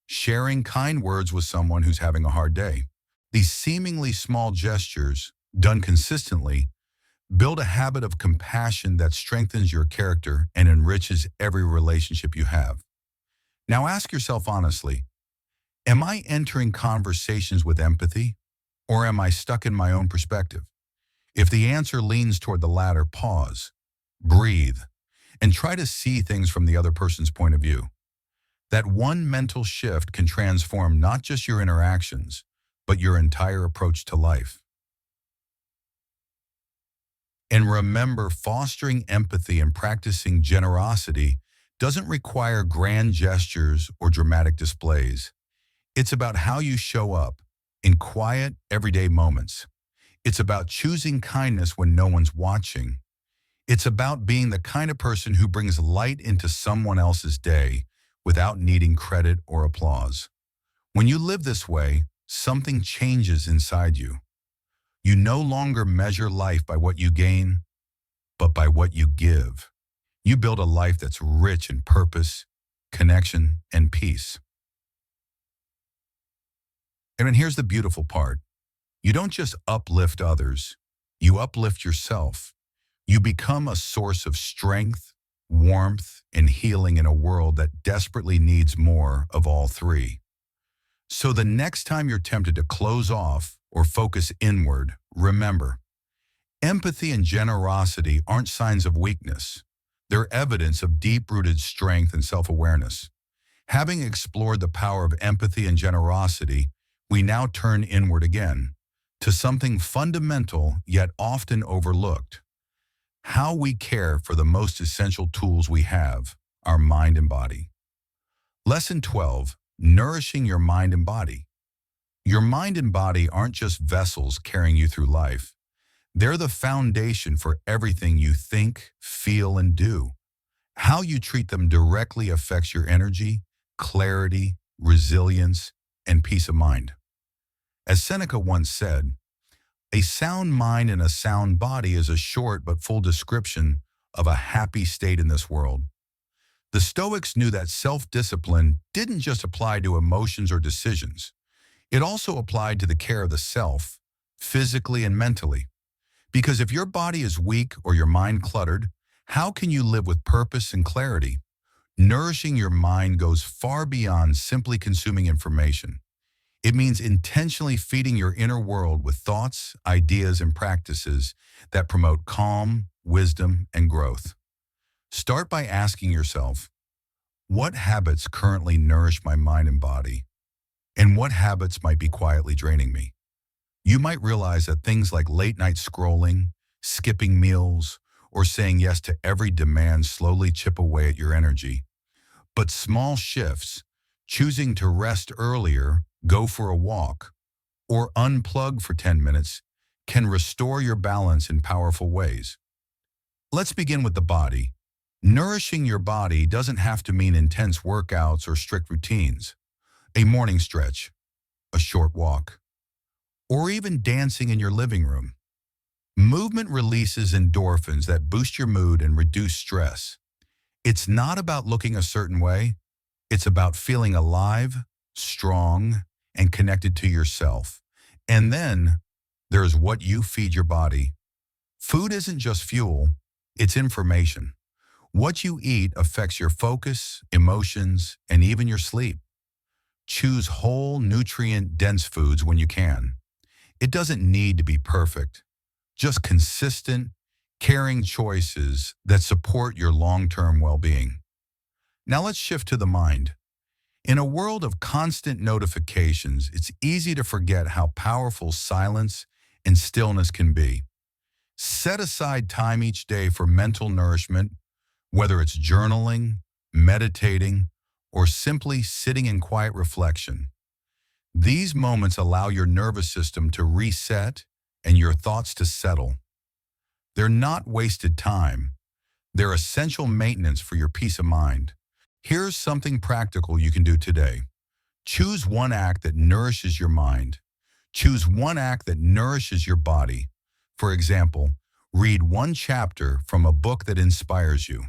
S1: sharing kind words with someone who's having a hard day. These seemingly small gestures, done consistently, build a habit of compassion that strengthens your character and enriches every relationship you have. Now ask yourself honestly, am I entering conversations with empathy, or am I stuck in my own perspective? If the answer leans toward the latter, pause, breathe, and try to see things from the other person's point of view. That one mental shift can transform not just your interactions, but your entire approach to life. And remember, fostering empathy and practicing generosity doesn't require grand gestures or dramatic displays. It's about how you show up in quiet, everyday moments. It's about choosing kindness when no one's watching. It's about being the kind of person who brings light into someone else's day without needing credit or applause. When you live this way, something changes inside you. You no longer measure life by what you gain, but by what you give. You build a life that's rich in purpose, connection, and peace. And then here's the beautiful part. You don't just uplift others, you uplift yourself. You become a source of strength, warmth, and healing in a world that desperately needs more of all three. So the next time you're tempted to close off or focus inward, remember, empathy and generosity aren't signs of weakness. They're evidence of deep-rooted strength and self-awareness. Having explored the power of empathy and generosity, we now turn inward again, to something fundamental yet often overlooked. How we care for the most essential tools we have, our mind and body. Lesson 12, nourishing your mind and body. Your mind and body aren't just vessels carrying you through life. They're the foundation for everything you think, feel, and do. How you treat them directly affects your energy, clarity, resilience, and peace of mind. As Seneca once said, a sound mind and a sound body is a short but full description of a happy state in this world. The Stoics knew that self-discipline didn't just apply to emotions or decisions. It also applied to the care of the self, physically and mentally. Because if your body is weak or your mind cluttered, how can you live with purpose and clarity? Nourishing your mind goes far beyond simply consuming information. It means intentionally feeding your inner world with thoughts, ideas, and practices that promote calm, wisdom, and growth. Start by asking yourself, what habits currently nourish my mind and body? And what habits might be quietly draining me? You might realize that things like late night scrolling, skipping meals, or saying yes to every demand slowly chip away at your energy. But small shifts, choosing to rest earlier, go for a walk, or unplug for 10 minutes, can restore your balance in powerful ways. Let's begin with the body. Nourishing your body doesn't have to mean intense workouts or strict routines. A morning stretch, a short walk, or even dancing in your living room. Movement releases endorphins that boost your mood and reduce stress. It's not about looking a certain way. It's about feeling alive, strong, and connected to yourself. And then there's what you feed your body. Food isn't just fuel, it's information. What you eat affects your focus, emotions, and even your sleep. Choose whole, nutrient-dense foods when you can. It doesn't need to be perfect, just consistent, caring choices that support your long-term well-being. Now let's shift to the mind. In a world of constant notifications, it's easy to forget how powerful silence and stillness can be. Set aside time each day for mental nourishment, whether it's journaling, meditating, or simply sitting in quiet reflection. These moments allow your nervous system to reset and your thoughts to settle. They're not wasted time. They're essential maintenance for your peace of mind. Here's something practical you can do today. Choose one act that nourishes your mind. Choose one act that nourishes your body. For example, read one chapter from a book that inspires you.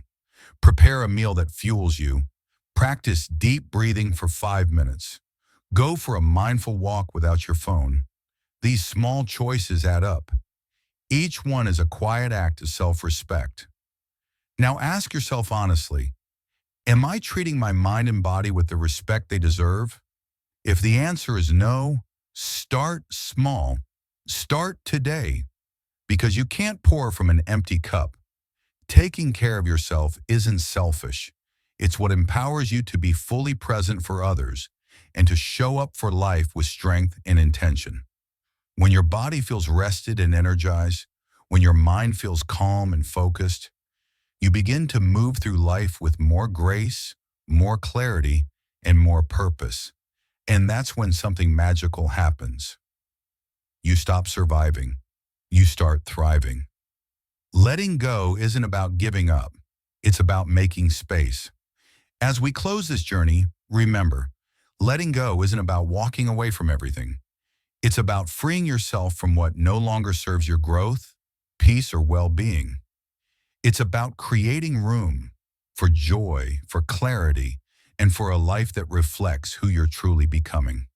S1: Prepare a meal that fuels you. Practice deep breathing for 5 minutes. Go for a mindful walk without your phone. These small choices add up. Each one is a quiet act of self-respect. Now ask yourself honestly, am I treating my mind and body with the respect they deserve? If the answer is no, start small. Start today, because you can't pour from an empty cup. Taking care of yourself isn't selfish. It's what empowers you to be fully present for others and to show up for life with strength and intention. When your body feels rested and energized, when your mind feels calm and focused, you begin to move through life with more grace, more clarity, and more purpose. And that's when something magical happens. You stop surviving. You start thriving. Letting go isn't about giving up. It's about making space. As we close this journey, remember, letting go isn't about walking away from everything. It's about freeing yourself from what no longer serves your growth, peace, or well-being. It's about creating room for joy, for clarity, and for a life that reflects who you're truly becoming.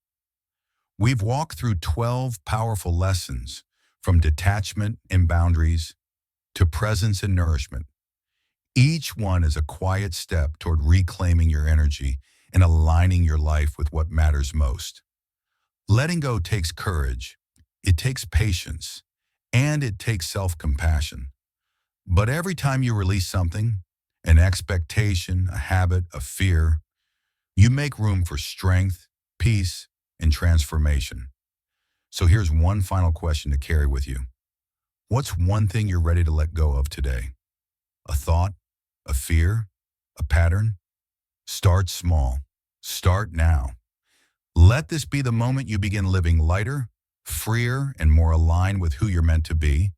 S1: We've walked through 12 powerful lessons, from detachment and boundaries to presence and nourishment. Each one is a quiet step toward reclaiming your energy and aligning your life with what matters most. Letting go takes courage, it takes patience, and it takes self-compassion. But every time you release something, an expectation, a habit, a fear, you make room for strength, peace, and transformation. So here's one final question to carry with you. What's one thing you're ready to let go of today? A thought, a fear, a pattern? Start small. Start now. Let this be the moment you begin living lighter, freer, and more aligned with who you're meant to be.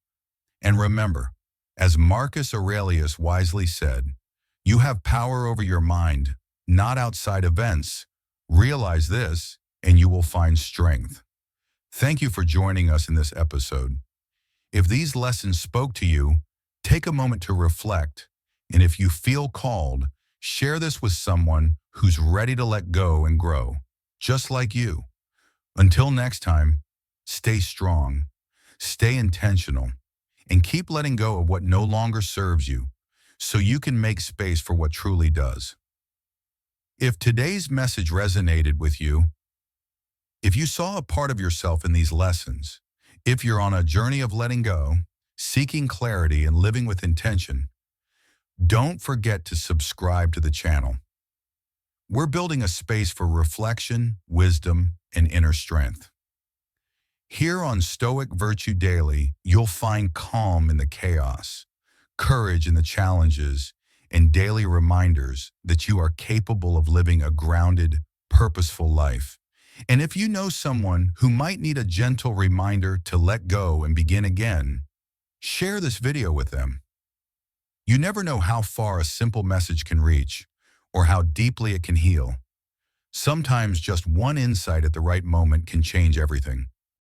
S1: And remember, as Marcus Aurelius wisely said, you have power over your mind, not outside events. Realize this, and you will find strength. Thank you for joining us in this episode. If these lessons spoke to you, take a moment to reflect, and if you feel called, share this with someone who's ready to let go and grow, just like you. Until next time, stay strong, stay intentional, and keep letting go of what no longer serves you so you can make space for what truly does. If today's message resonated with you, if you saw a part of yourself in these lessons, if you're on a journey of letting go, seeking clarity, and living with intention, don't forget to subscribe to the channel. We're building a space for reflection, wisdom, and inner strength. Here on Stoic Virtue Daily, you'll find calm in the chaos, courage in the challenges, and daily reminders that you are capable of living a grounded, purposeful life. And if you know someone who might need a gentle reminder to let go and begin again, share this video with them. You never know how far a simple message can reach or how deeply it can heal. Sometimes just one insight at the right moment can change everything.